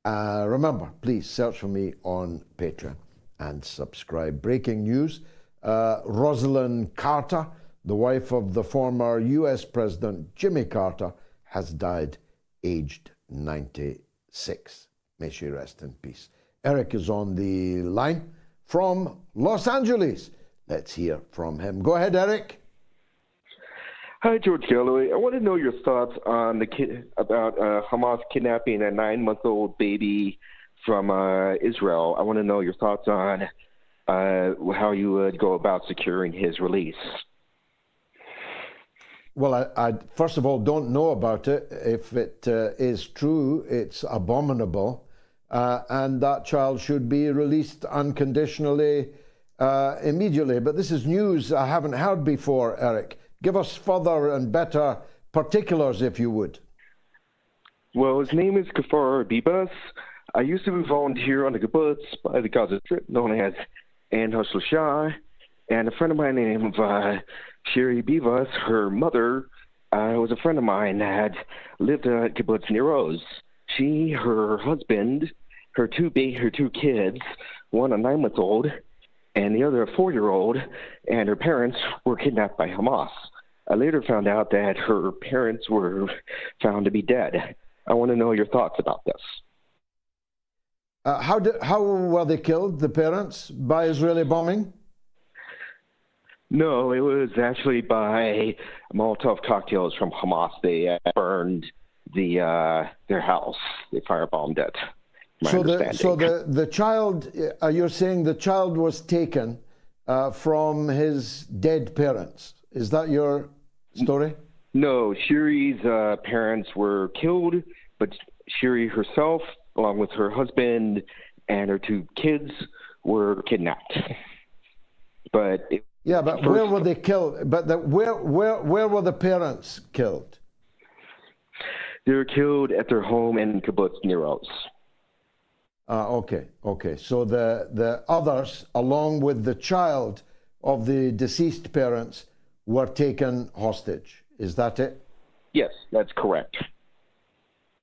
Remember, please search for me on Patreon and subscribe. Breaking news, Rosalind Carter, the wife of the former US President Jimmy Carter, has died aged 96. May she rest in peace. Eric is on the line from Los Angeles. Let's hear from him. Go ahead, Eric. Hi, George Galloway. I want to know your thoughts on about Hamas kidnapping a 9-month-old baby from Israel. I want to know your thoughts on how you would go about securing his release. Well, I first of all don't know about it. If it is true, it's abominable, and that child should be released unconditionally immediately. But this is news I haven't heard before, Eric. Give us further and better particulars, if you would. Well, his name is Kafar Bibas. I used to volunteer on the kibbutz by the Gaza Strip, known as An Hashlasha, and a friend of mine named Sherry Bivas, her mother, was a friend of mine that lived at kibbutz near Oz. She, her husband, her two kids, one a 9-month-old and the other a 4-year-old, and her parents were kidnapped by Hamas. I later found out that her parents were found to be dead. I want to know your thoughts about this. How were they killed, the parents, by Israeli bombing? No, it was actually by Molotov cocktails from Hamas. They burned their house. They firebombed it. So the child, you're saying the child was taken from his dead parents. Is that your story? No, Shiri's parents were killed, but Shiri herself, along with her husband and her 2 kids, were kidnapped. But where were they killed? But where were the parents killed? They were killed at their home in kibbutz near us. Okay. So the others, along with the child of the deceased parents, were taken hostage. Is that it? Yes, that's correct.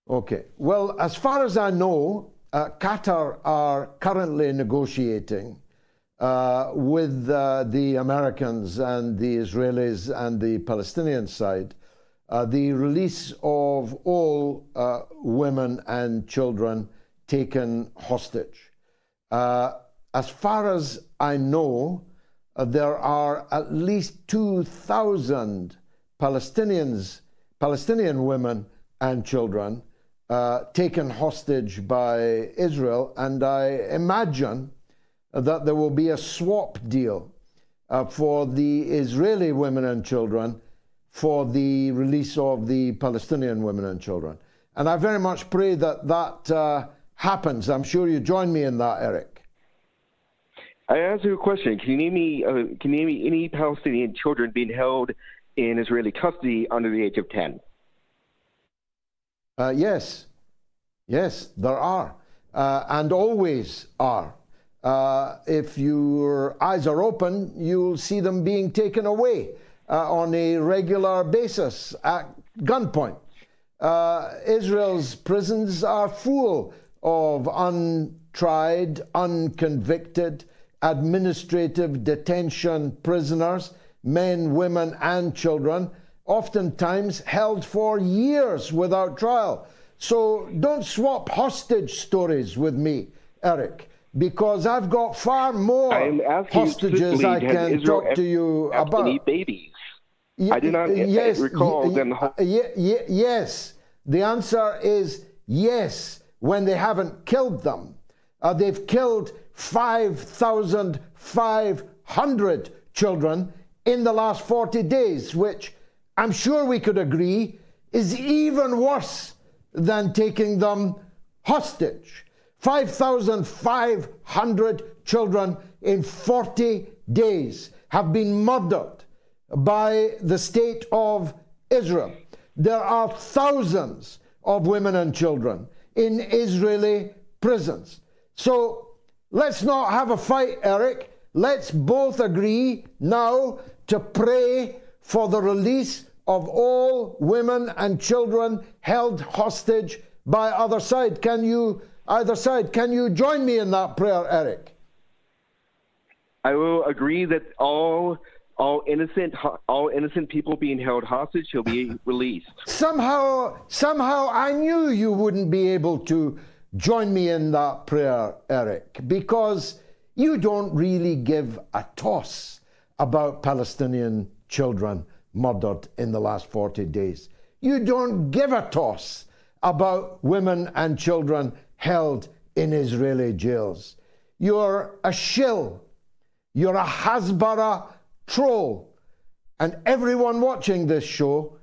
Okay. Well, as far as I know, Qatar are currently negotiating with the Americans and the Israelis and the Palestinian side the release of all women and children taken hostage. As far as I know, there are at least 2,000 Palestinian women and children taken hostage by Israel, and I imagine that there will be a swap deal for the Israeli women and children for the release of the Palestinian women and children. And I very much pray that that happens. I'm sure you join me in that, Eric. I asked you a question. Can you name me any Palestinian children being held in Israeli custody under the age of 10? Yes, there are, and always are. If your eyes are open, you'll see them being taken away on a regular basis at gunpoint. Israel's prisons are full of untried, unconvicted, administrative detention prisoners, men, women, and children, oftentimes held for years without trial. So don't swap hostage stories with me, Eric, because I've got far more hostages I can talk to you about. Any babies? I do not recall them. Yes, the answer is yes, when they haven't killed them. They've killed 5,500 children in the last 40 days, which I'm sure we could agree is even worse than taking them hostage. 5,500 children in 40 days have been murdered by the state of Israel. There are thousands of women and children in Israeli prisons. So let's not have a fight, Eric. Let's both agree now to pray for the release of all women and children held hostage by either side. Can you join me in that prayer, Eric? I will agree that all innocent people being held hostage shall be released. Somehow I knew you wouldn't be able to join me in that prayer, Eric, because you don't really give a toss about Palestinian children murdered in the last 40 days. You don't give a toss about women and children held in Israeli jails. You're a shill. You're a Hasbara troll. And everyone watching this show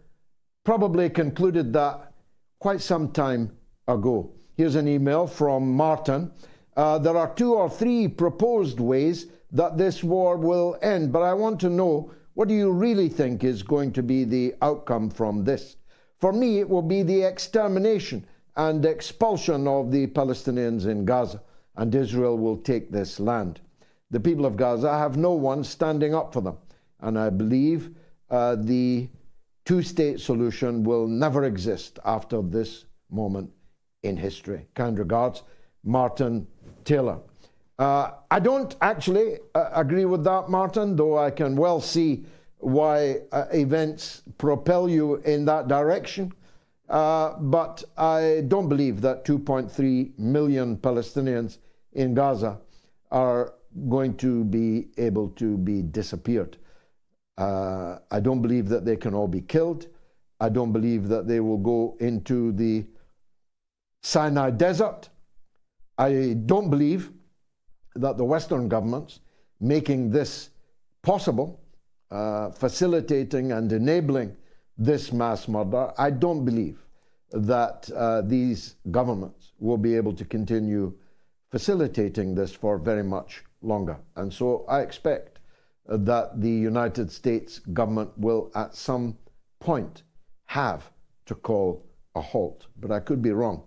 probably concluded that quite some time ago. Here's an email from Martin. There are 2 or 3 proposed ways that this war will end, but I want to know, what do you really think is going to be the outcome from this? For me, it will be the extermination and expulsion of the Palestinians in Gaza, and Israel will take this land. The people of Gaza have no one standing up for them, and I believe the 2-state solution will never exist after this moment in history. Kind regards, Martin Taylor. I don't actually agree with that, Martin, though I can well see why events propel you in that direction. But I don't believe that 2.3 million Palestinians in Gaza are going to be able to be disappeared. I don't believe that they can all be killed. I don't believe that they will go into the Sinai Desert. I don't believe that the Western governments making this possible, facilitating and enabling this mass murder, I don't believe that these governments will be able to continue facilitating this for very much longer. And so I expect that the United States government will at some point have to call a halt, but I could be wrong.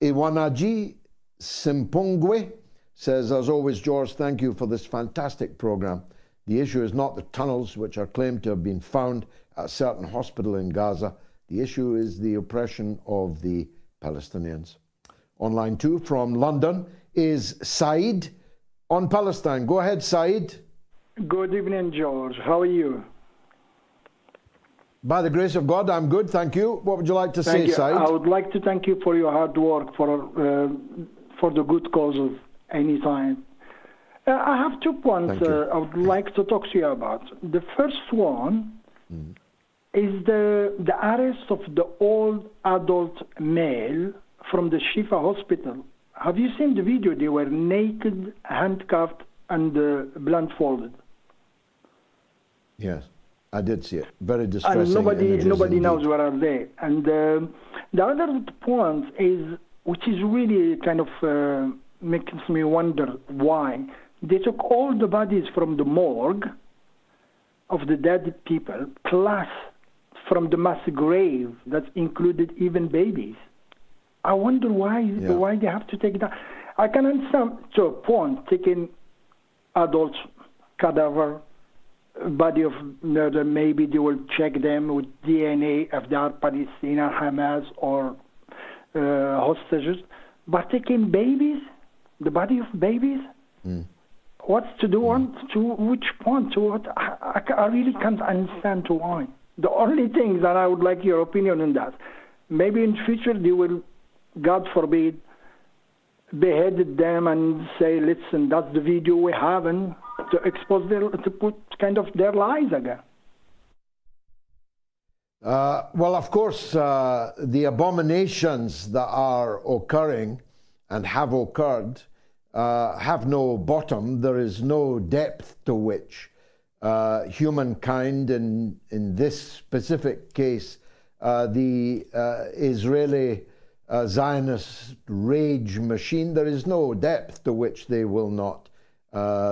Iwanaji Simpongwe says, as always, George, thank you for this fantastic program. The issue is not the tunnels which are claimed to have been found at a certain hospital in Gaza. The issue is the oppression of the Palestinians. On line 2 from London is Said on Palestine. Go ahead, Said. Good evening, George. How are you? By the grace of God, I'm good, thank you. What would you like to say, Said? I would like to thank you for your hard work for the good cause of any time. I have 2 points I would like to talk to you about. The first one is the arrest of the old adult male from the Shifa hospital. Have you seen the video? They were naked, handcuffed, and blindfolded. Yes, I did see it. Very distressing. And nobody knows where are they. And the other point is, which is really kind of makes me wonder why. They took all the bodies from the morgue of the dead people, plus from the mass grave that included even babies. I wonder why they have to take that. I can understand to a point taking adult cadaver, body of murder, maybe they will check them with DNA if they are Palestinian, Hamas, or hostages. But taking babies, the body of babies, what's to do on to which point? To what? I really can't understand to why. The only thing that I would like your opinion on that, maybe in future they will, God forbid, beheaded them and say, listen, that's the video we have, and to expose to put kind of their lies again. Well, of course, the abominations that are occurring and have occurred have no bottom. There is no depth to which humankind, in this specific case, the Israeli Zionist rage machine, there is no depth to which they will not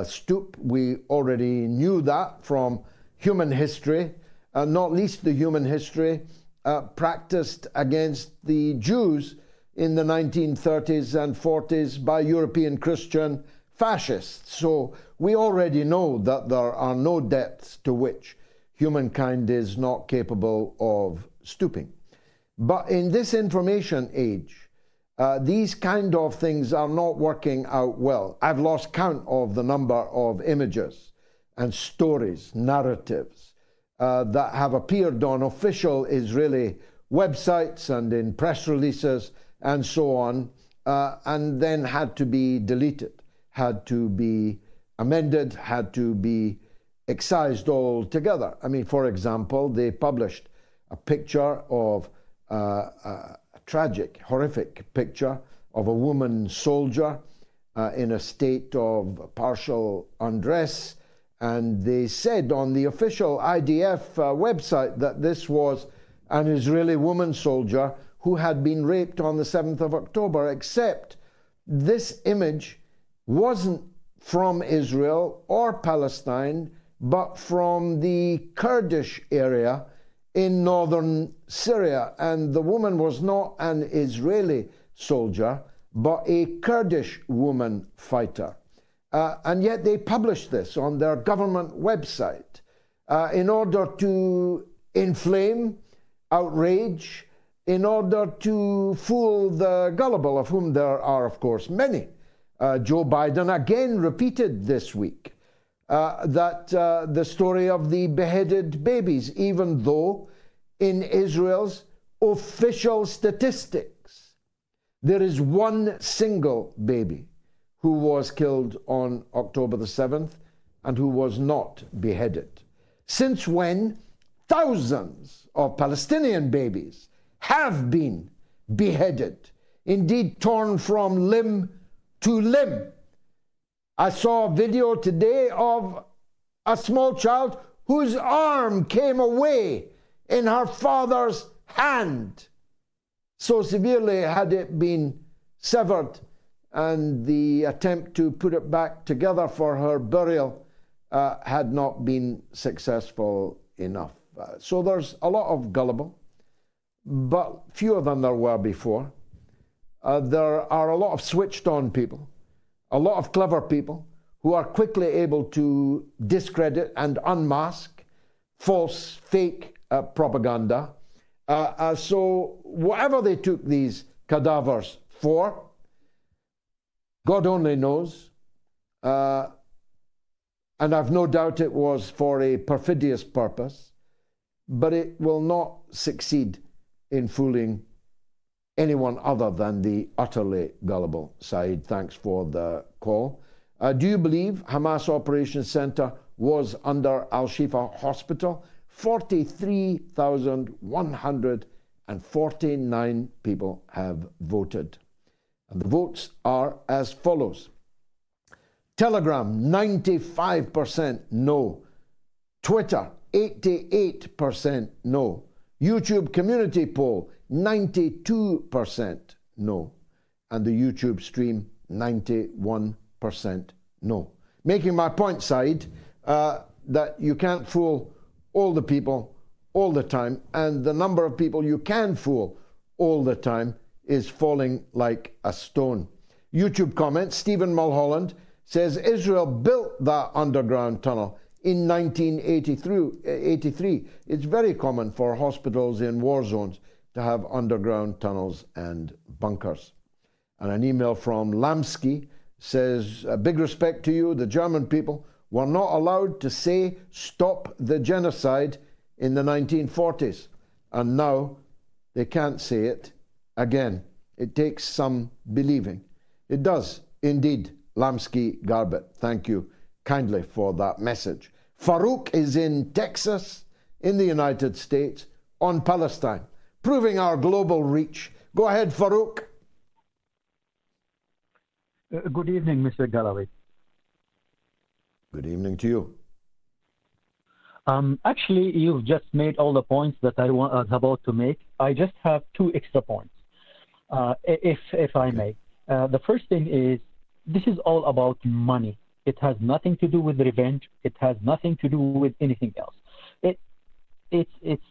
stoop. We already knew that from human history, not least the human history practiced against the Jews in the 1930s and 40s by European Christian fascists. So we already know that there are no depths to which humankind is not capable of stooping. But in this information age, these kind of things are not working out well. I've lost count of the number of images and stories, narratives that have appeared on official Israeli websites and in press releases and so on, and then had to be deleted, had to be amended, had to be excised altogether. I mean, for example, they published a picture of a tragic, horrific picture of a woman soldier in a state of partial undress. And they said on the official IDF website that this was an Israeli woman soldier who had been raped on the 7th of October, except this image wasn't from Israel or Palestine, but from the Kurdish area in northern Syria. And the woman was not an Israeli soldier, but a Kurdish woman fighter. And yet they published this on their government website in order to inflame, outrage, in order to fool the gullible, of whom there are, of course, many. Joe Biden again repeated this week that the story of the beheaded babies, even though in Israel's official statistics. There is one single baby who was killed on October the 7th and who was not beheaded. Since when thousands of Palestinian babies have been beheaded, indeed torn from limb to limb. I saw a video today of a small child whose arm came away in her father's hand. So severely had it been severed, and the attempt to put it back together for her burial had not been successful enough. So there's a lot of gullible, but fewer than there were before. There are a lot of switched on people, a lot of clever people who are quickly able to discredit and unmask false, fake propaganda. So whatever they took these cadavers for, God only knows. And I've no doubt it was for a perfidious purpose, but it will not succeed in fooling anyone other than the utterly gullible side. Thanks for the call. Do you believe Hamas Operations Center was under AlShifa Hospital? 43,149 people have voted. And the votes are as follows. Telegram, 95% no. Twitter, 88% no. YouTube community poll, 92% no. And the YouTube stream, 91% no. Making my point, Said, that you can't fool all the people all the time, and the number of people you can fool all the time is falling like a stone. YouTube comment, Stephen Mulholland says Israel built that underground tunnel in 1983. It's very common for hospitals in war zones to have underground tunnels and bunkers. And an email from Lamsky says, big respect to you, the German people were not allowed to say stop the genocide in the 1940s, and now they can't say it again. It takes some believing. It does indeed. Lamsky Garbett, thank you kindly for that message. Farouk is in Texas, in the United States, on Palestine, proving our global reach. Go ahead, Farouk. Good evening, Mr. Galloway. Good evening to you. Actually, you've just made all the points that I was about to make. I just have two extra points, if I may. The first thing is, this is all about money. It has nothing to do with revenge. It has nothing to do with anything else. It's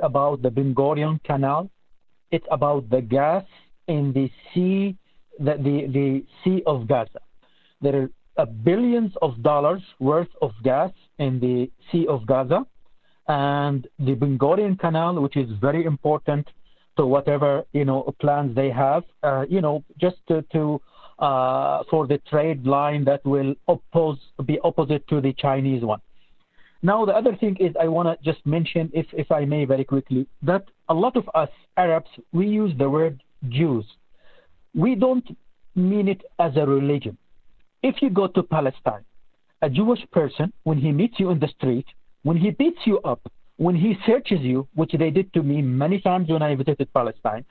about the Ben Gurion Canal. It's about the gas in the sea, the Sea of Gaza. There are billions of dollars worth of gas in the Sea of Gaza, and the Ben Gurion Canal, which is very important to whatever plans they have, just to for the trade line that will be opposite to the Chinese one. Now, the other thing is, I want to just mention, if I may, very quickly, that a lot of us Arabs, we use the word Jews. We don't mean it as a religion. If you go to Palestine, a Jewish person, when he meets you in the street, when he beats you up, when he searches you, which they did to me many times when I visited Palestine,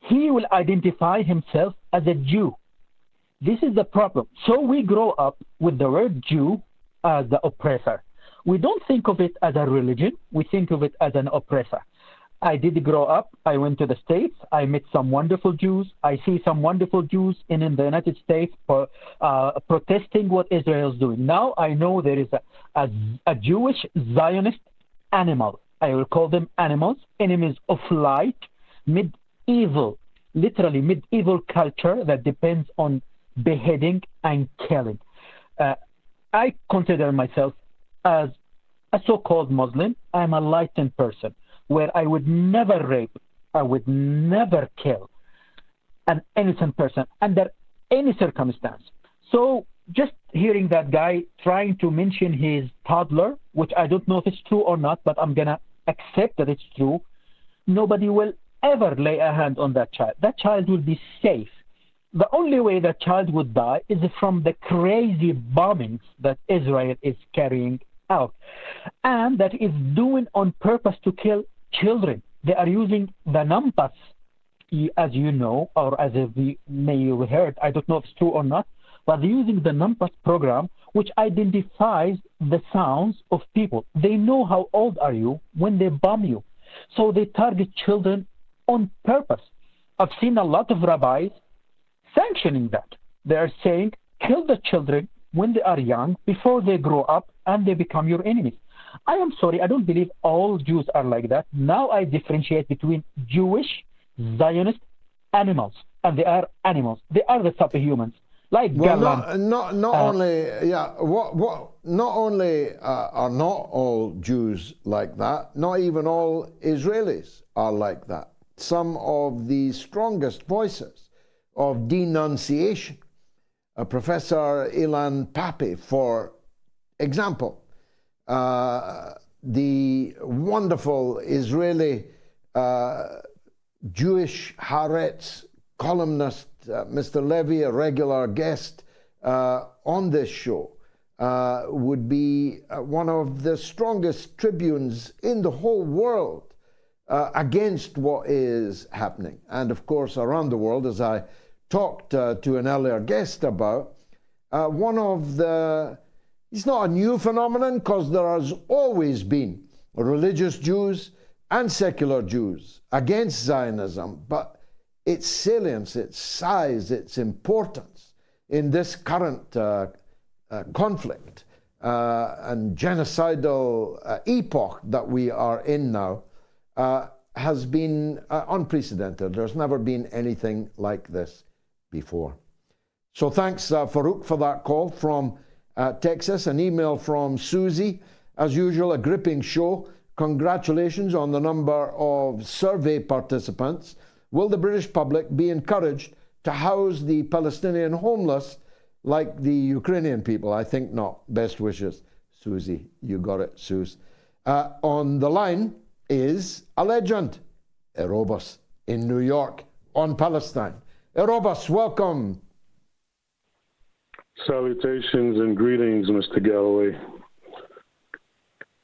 he will identify himself as a Jew. This is the problem. So we grow up with the word Jew as the oppressor. We don't think of it as a religion. We think of it as an oppressor. I did grow up. I went to the States. I met some wonderful Jews. I see some wonderful Jews in the United States protesting what Israel is doing. Now I know there is a Jewish Zionist animal. I will call them animals, enemies of light, medieval, literally medieval culture that depends on beheading and killing. I consider myself as a so-called Muslim. I'm a enlightened person, where I would never rape, I would never kill an innocent person under any circumstance. So just hearing that guy trying to mention his toddler, which I don't know if it's true or not, but I'm going to accept that it's true. Nobody will ever lay a hand on that child. That child will be safe. The only way that child would die is from the crazy bombings that Israel is carrying out, and that is doing on purpose to kill children. They are using the numbers, as you know, or as we may have heard. I don't know if it's true or not, but they're using the numbers program, which identifies the sounds of people. They know how old are you when they bomb you. So they target children on purpose. I've seen a lot of rabbis sanctioning that. They are saying, kill the children when they are young, before they grow up and they become your enemies. I am sorry, I don't believe all Jews are like that. Now I differentiate between Jewish, Zionist, animals, and they are animals. They are the superhumans. Like Garland. Not only are not all Jews like that, not even all Israelis are like that. Some of the strongest voices of denunciation, Professor Ilan Pappé, for example, the wonderful Israeli Jewish Haaretz columnist, Mr. Levy, a regular guest on this show, would be one of the strongest tribunes in the whole world against what is happening. And of course, around the world, as I talked to an earlier guest about, one of the, it's not a new phenomenon because there has always been religious Jews and secular Jews against Zionism, but its salience, its size, its importance in this current conflict and genocidal epoch that we are in now has been unprecedented. There's never been anything like this before. So thanks, Farouk, for that call from Texas. An email from Susie. As usual, a gripping show. Congratulations on the number of survey participants. Will the British public be encouraged to house the Palestinian homeless like the Ukrainian people? I think not. Best wishes, Susie. You got it, Suze. On the line is a legend, Erobos in New York on Palestine. Erobos, welcome. Salutations and greetings, Mr. Galloway.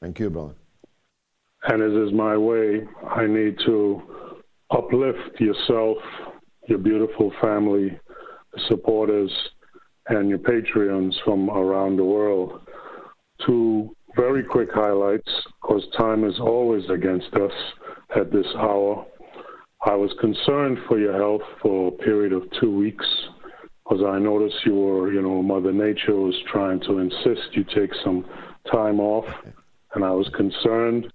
Thank you, brother. And as is my way, I need to uplift yourself, your beautiful family, the supporters, and your Patreons from around the world. Two very quick highlights, because time is always against us at this hour. I was concerned for your health for a period of 2 weeks, because I noticed you were, Mother Nature was trying to insist you take some time off, and I was concerned.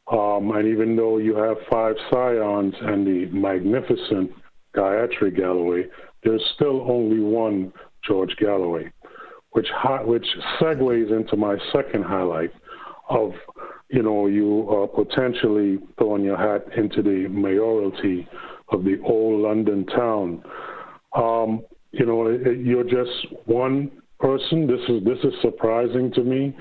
And even though you have 5 scions and the magnificent Gayatri Galloway, there's still only one George Galloway, which segues into my second highlight of, you potentially throwing your hat into the mayoralty of the old London town. You're just one person. This is surprising to me.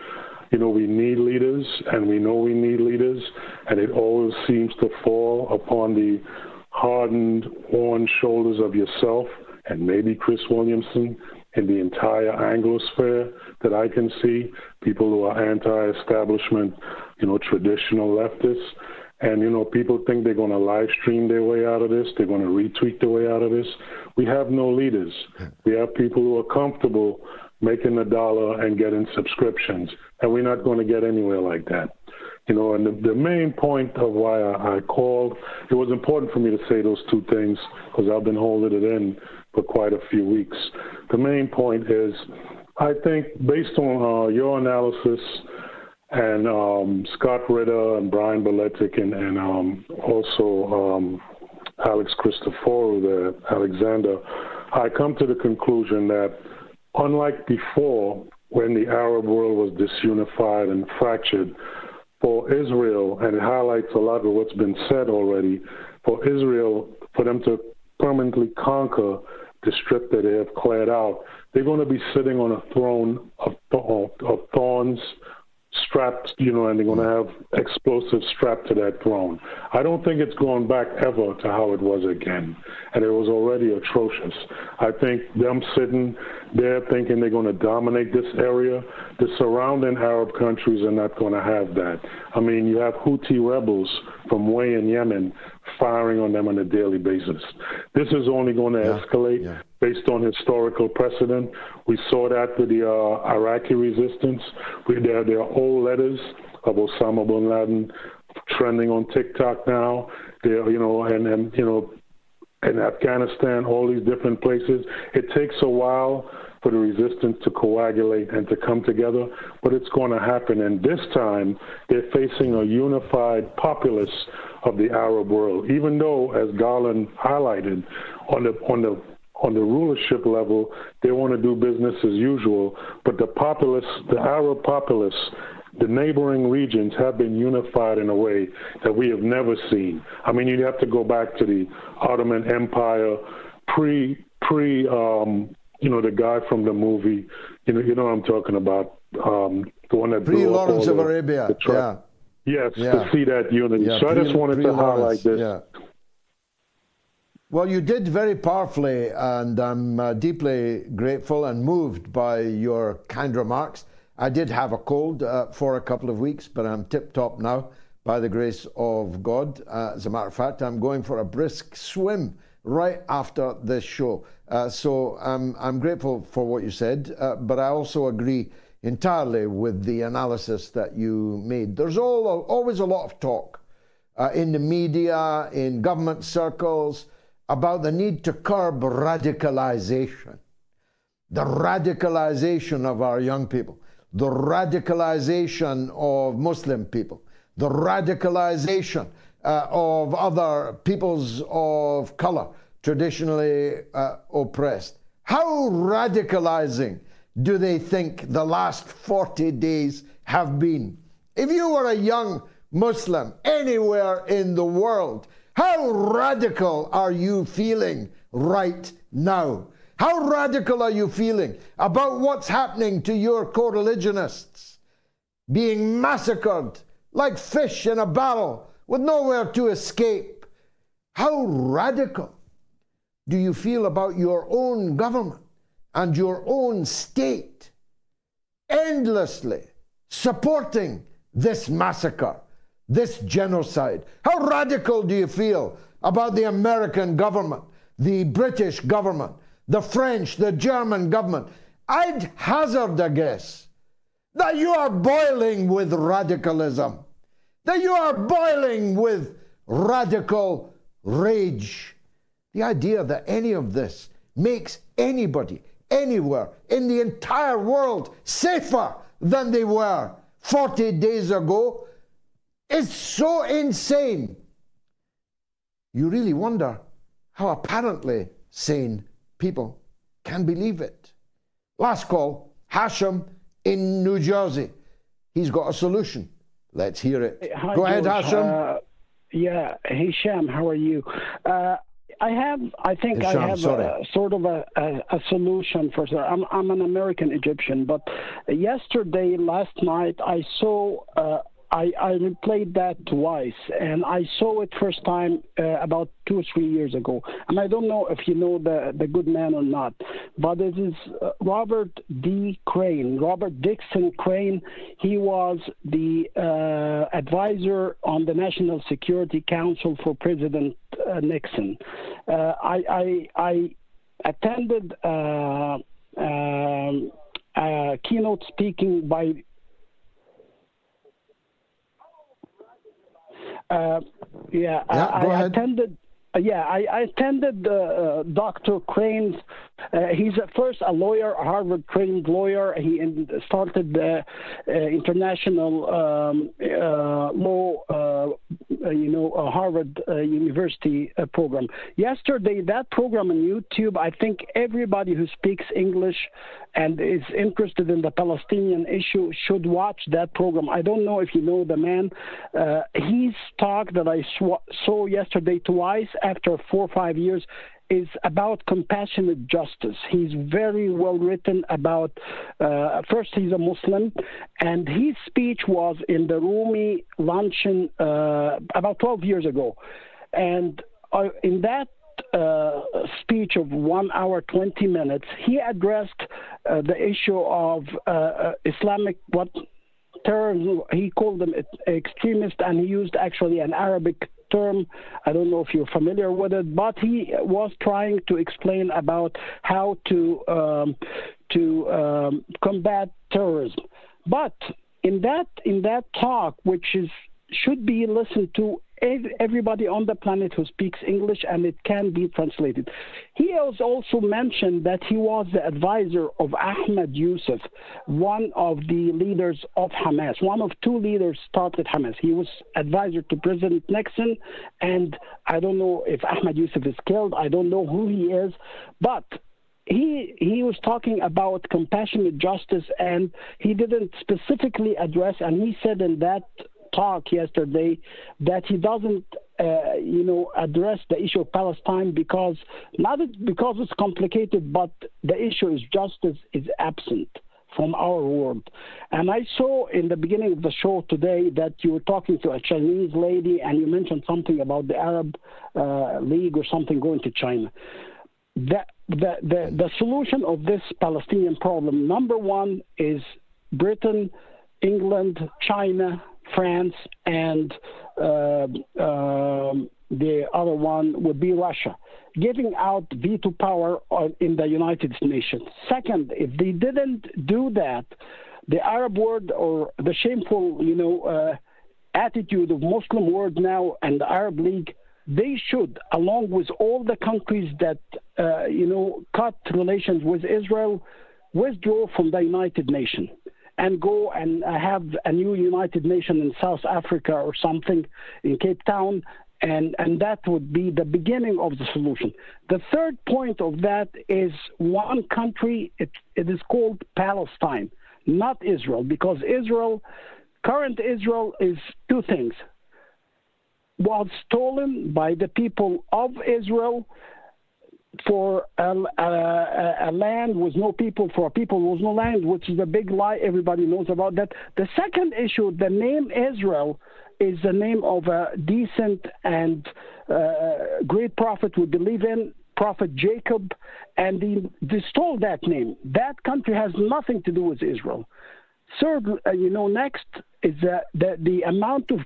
We need leaders, and we know we need leaders, and it always seems to fall upon the hardened, worn shoulders of yourself and maybe Chris Williamson in the entire Anglosphere that I can see, people who are anti-establishment, traditional leftists. And, people think they're going to live stream their way out of this. They're going to retweet their way out of this. We have no leaders. We have people who are comfortable making $1 and getting subscriptions. And we're not going to get anywhere like that. And the main point of why I called, it was important for me to say those two things because I've been holding it in for quite a few weeks. The main point is, I think based on your analysis and Scott Ritter and Brian Beletic and also Alex Christoforou, Alexander, I come to the conclusion that unlike before, when the Arab world was disunified and fractured, for Israel, and it highlights a lot of what's been said already, for Israel, for them to permanently conquer the strip that they have cleared out, they're going to be sitting on a throne of thorns, strapped, and they're going to have explosives strapped to that throne. I don't think it's going back ever to how it was again, and it was already atrocious. I think them sitting there thinking they're going to dominate this area, the surrounding Arab countries are not going to have that. I mean, you have Houthi rebels from way in Yemen firing on them on a daily basis. This is only going to escalate based on historical precedent. We saw that with the Iraqi resistance. There are old letters of Osama bin Laden trending on TikTok now. There, in Afghanistan, all these different places. It takes a while for the resistance to coagulate and to come together, but it's going to happen. And this time, they're facing a unified populace of the Arab world. Even though, as Garland highlighted, on the rulership level, they want to do business as usual, but the populace, the Arab populace, the neighboring regions have been unified in a way that we have never seen. I mean, you have to go back to the Ottoman Empire, the guy from the movie, you know what I'm talking about, the one that blew up Lawrence of Arabia, to see that unity. So I just wanted to highlight this. Yeah. Well, you did very powerfully, and I'm deeply grateful and moved by your kind remarks. I did have a cold for a couple of weeks, but I'm tip-top now, by the grace of God. As a matter of fact, I'm going for a brisk swim right after this show. So I'm grateful for what you said, but I also agree entirely with the analysis that you made. There's always a lot of talk in the media, in government circles, about the need to curb radicalization. The radicalization of our young people, the radicalization of Muslim people, the radicalization of other peoples of color, traditionally oppressed. How radicalizing do they think the last 40 days have been? If you were a young Muslim anywhere in the world, how radical are you feeling right now? How radical are you feeling about what's happening to your co-religionists being massacred like fish in a barrel with nowhere to escape? How radical do you feel about your own government and your own state endlessly supporting this massacre, this genocide? How radical do you feel about the American government, the British government, the French, the German government? I'd hazard a guess that you are boiling with radicalism, that you are boiling with radical rage. The idea that any of this makes anybody, anywhere, in the entire world safer than they were 40 days ago is so insane. You really wonder how apparently sane people can believe it. Last call, Hashem in New Jersey. He's got a solution. Let's hear it. Hi, Go ahead, George. Hashem. Hey, Sham, how are you? I think I have sort of a solution for that. I'm an American Egyptian, but last night, I saw, I replayed that twice, and I saw it first time about 2 or 3 years ago. And I don't know if you know the good man or not, but it is Robert Dixon Crane. He was the advisor on the National Security Council for President Nixon. I attended keynote speaking by I attended. I attended Dr. Crane's. He's first a lawyer, a Harvard-trained lawyer. He started the international law, Harvard University program. Yesterday, that program on YouTube, I think everybody who speaks English and is interested in the Palestinian issue should watch that program. I don't know if you know the man. His talk that I saw yesterday twice after 4 or 5 years is about compassionate justice. He's very well written about, first, he's a Muslim, and his speech was in the Rumi luncheon about 12 years ago. And in that speech of 1 hour, 20 minutes, he addressed the issue of Islamic, terrorism. He called them extremist, and he used actually an Arabic term. I don't know if you're familiar with it, but he was trying to explain about how to combat terrorism. But in that talk, which should be listened to everybody on the planet who speaks English, and it can be translated. He has also mentioned that he was the advisor of Ahmed Yusuf, one of the leaders of Hamas. One of two leaders started Hamas. He was advisor to President Nixon, and I don't know if Ahmed Yusuf is killed. I don't know who he is, but he was talking about compassionate justice, and he didn't specifically address, and he said in that talk yesterday that he doesn't address the issue of Palestine because it's complicated, but the issue is justice is absent from our world. And I saw in the beginning of the show today that you were talking to a Chinese lady, and you mentioned something about the Arab League or something going to China. The solution of this Palestinian problem, number one, is Britain, England, China, France, and the other one would be Russia, giving out veto power in the United Nations. Second, if they didn't do that, the Arab world, or the shameful, attitude of Muslim world now and the Arab League, they should, along with all the countries that, cut relations with Israel, withdraw from the United Nations and go and have a new United Nations in South Africa or something, in Cape Town, and that would be the beginning of the solution. The third point of that is one country, it is called Palestine, not Israel, because current Israel is two things. Was stolen by the people of Israel for a land with no people, for a people with no land, which is a big lie. Everybody knows about that. The second issue, the name Israel is the name of a decent and great prophet we believe in, Prophet Jacob, and they stole that name. That country has nothing to do with Israel. Third, next is the amount of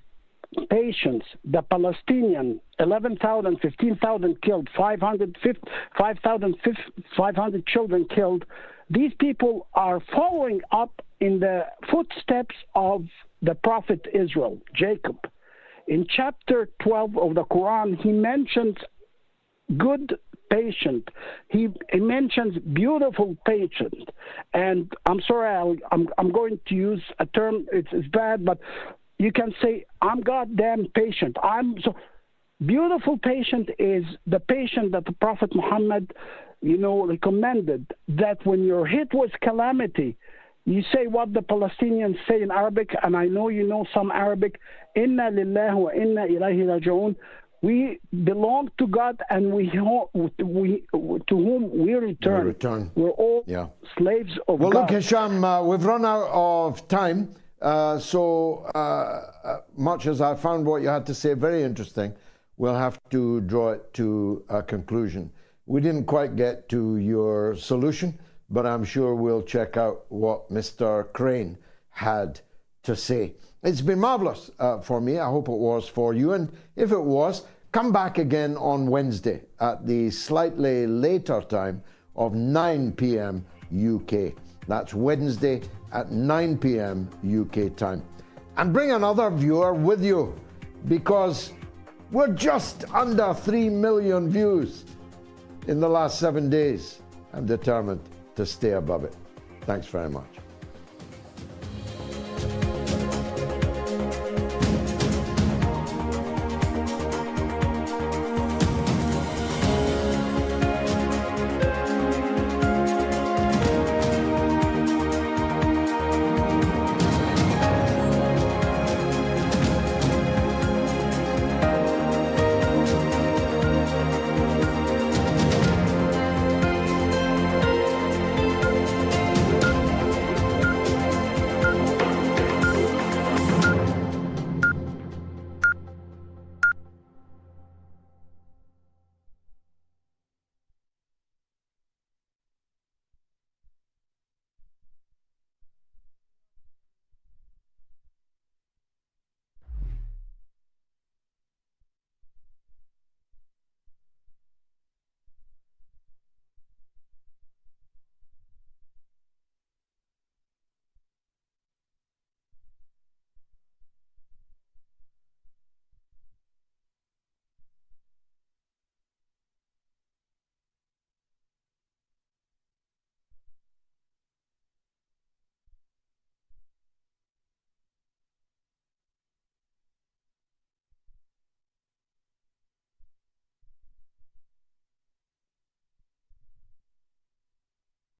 patients, the Palestinian, 11,000, 15,000 killed, 5,500 children killed. These people are following up in the footsteps of the prophet Israel, Jacob. In chapter 12 of the Quran, he mentions good patient. He mentions beautiful patient. And I'm sorry, I'm going to use a term, it's bad, but you can say, I'm goddamn patient. Beautiful patient is the patient that the Prophet Muhammad, recommended, that when you're hit with calamity, you say what the Palestinians say in Arabic, and I know you know some Arabic, Inna lillahi wa inna ilayhi raji'un. We belong to God, and to whom we return. We're all slaves of God. Well, look, Hisham, we've run out of time. So much as I found what you had to say very interesting, we'll have to draw it to a conclusion. We didn't quite get to your solution, but I'm sure we'll check out what Mr. Crane had to say. It's been marvelous for me. I hope it was for you. And if it was, come back again on Wednesday at the slightly later time of 9 p.m. UK. That's Wednesday at 9 p.m. UK time. And bring another viewer with you, because we're just under 3 million views in the last 7 days. I'm determined to stay above it. Thanks very much.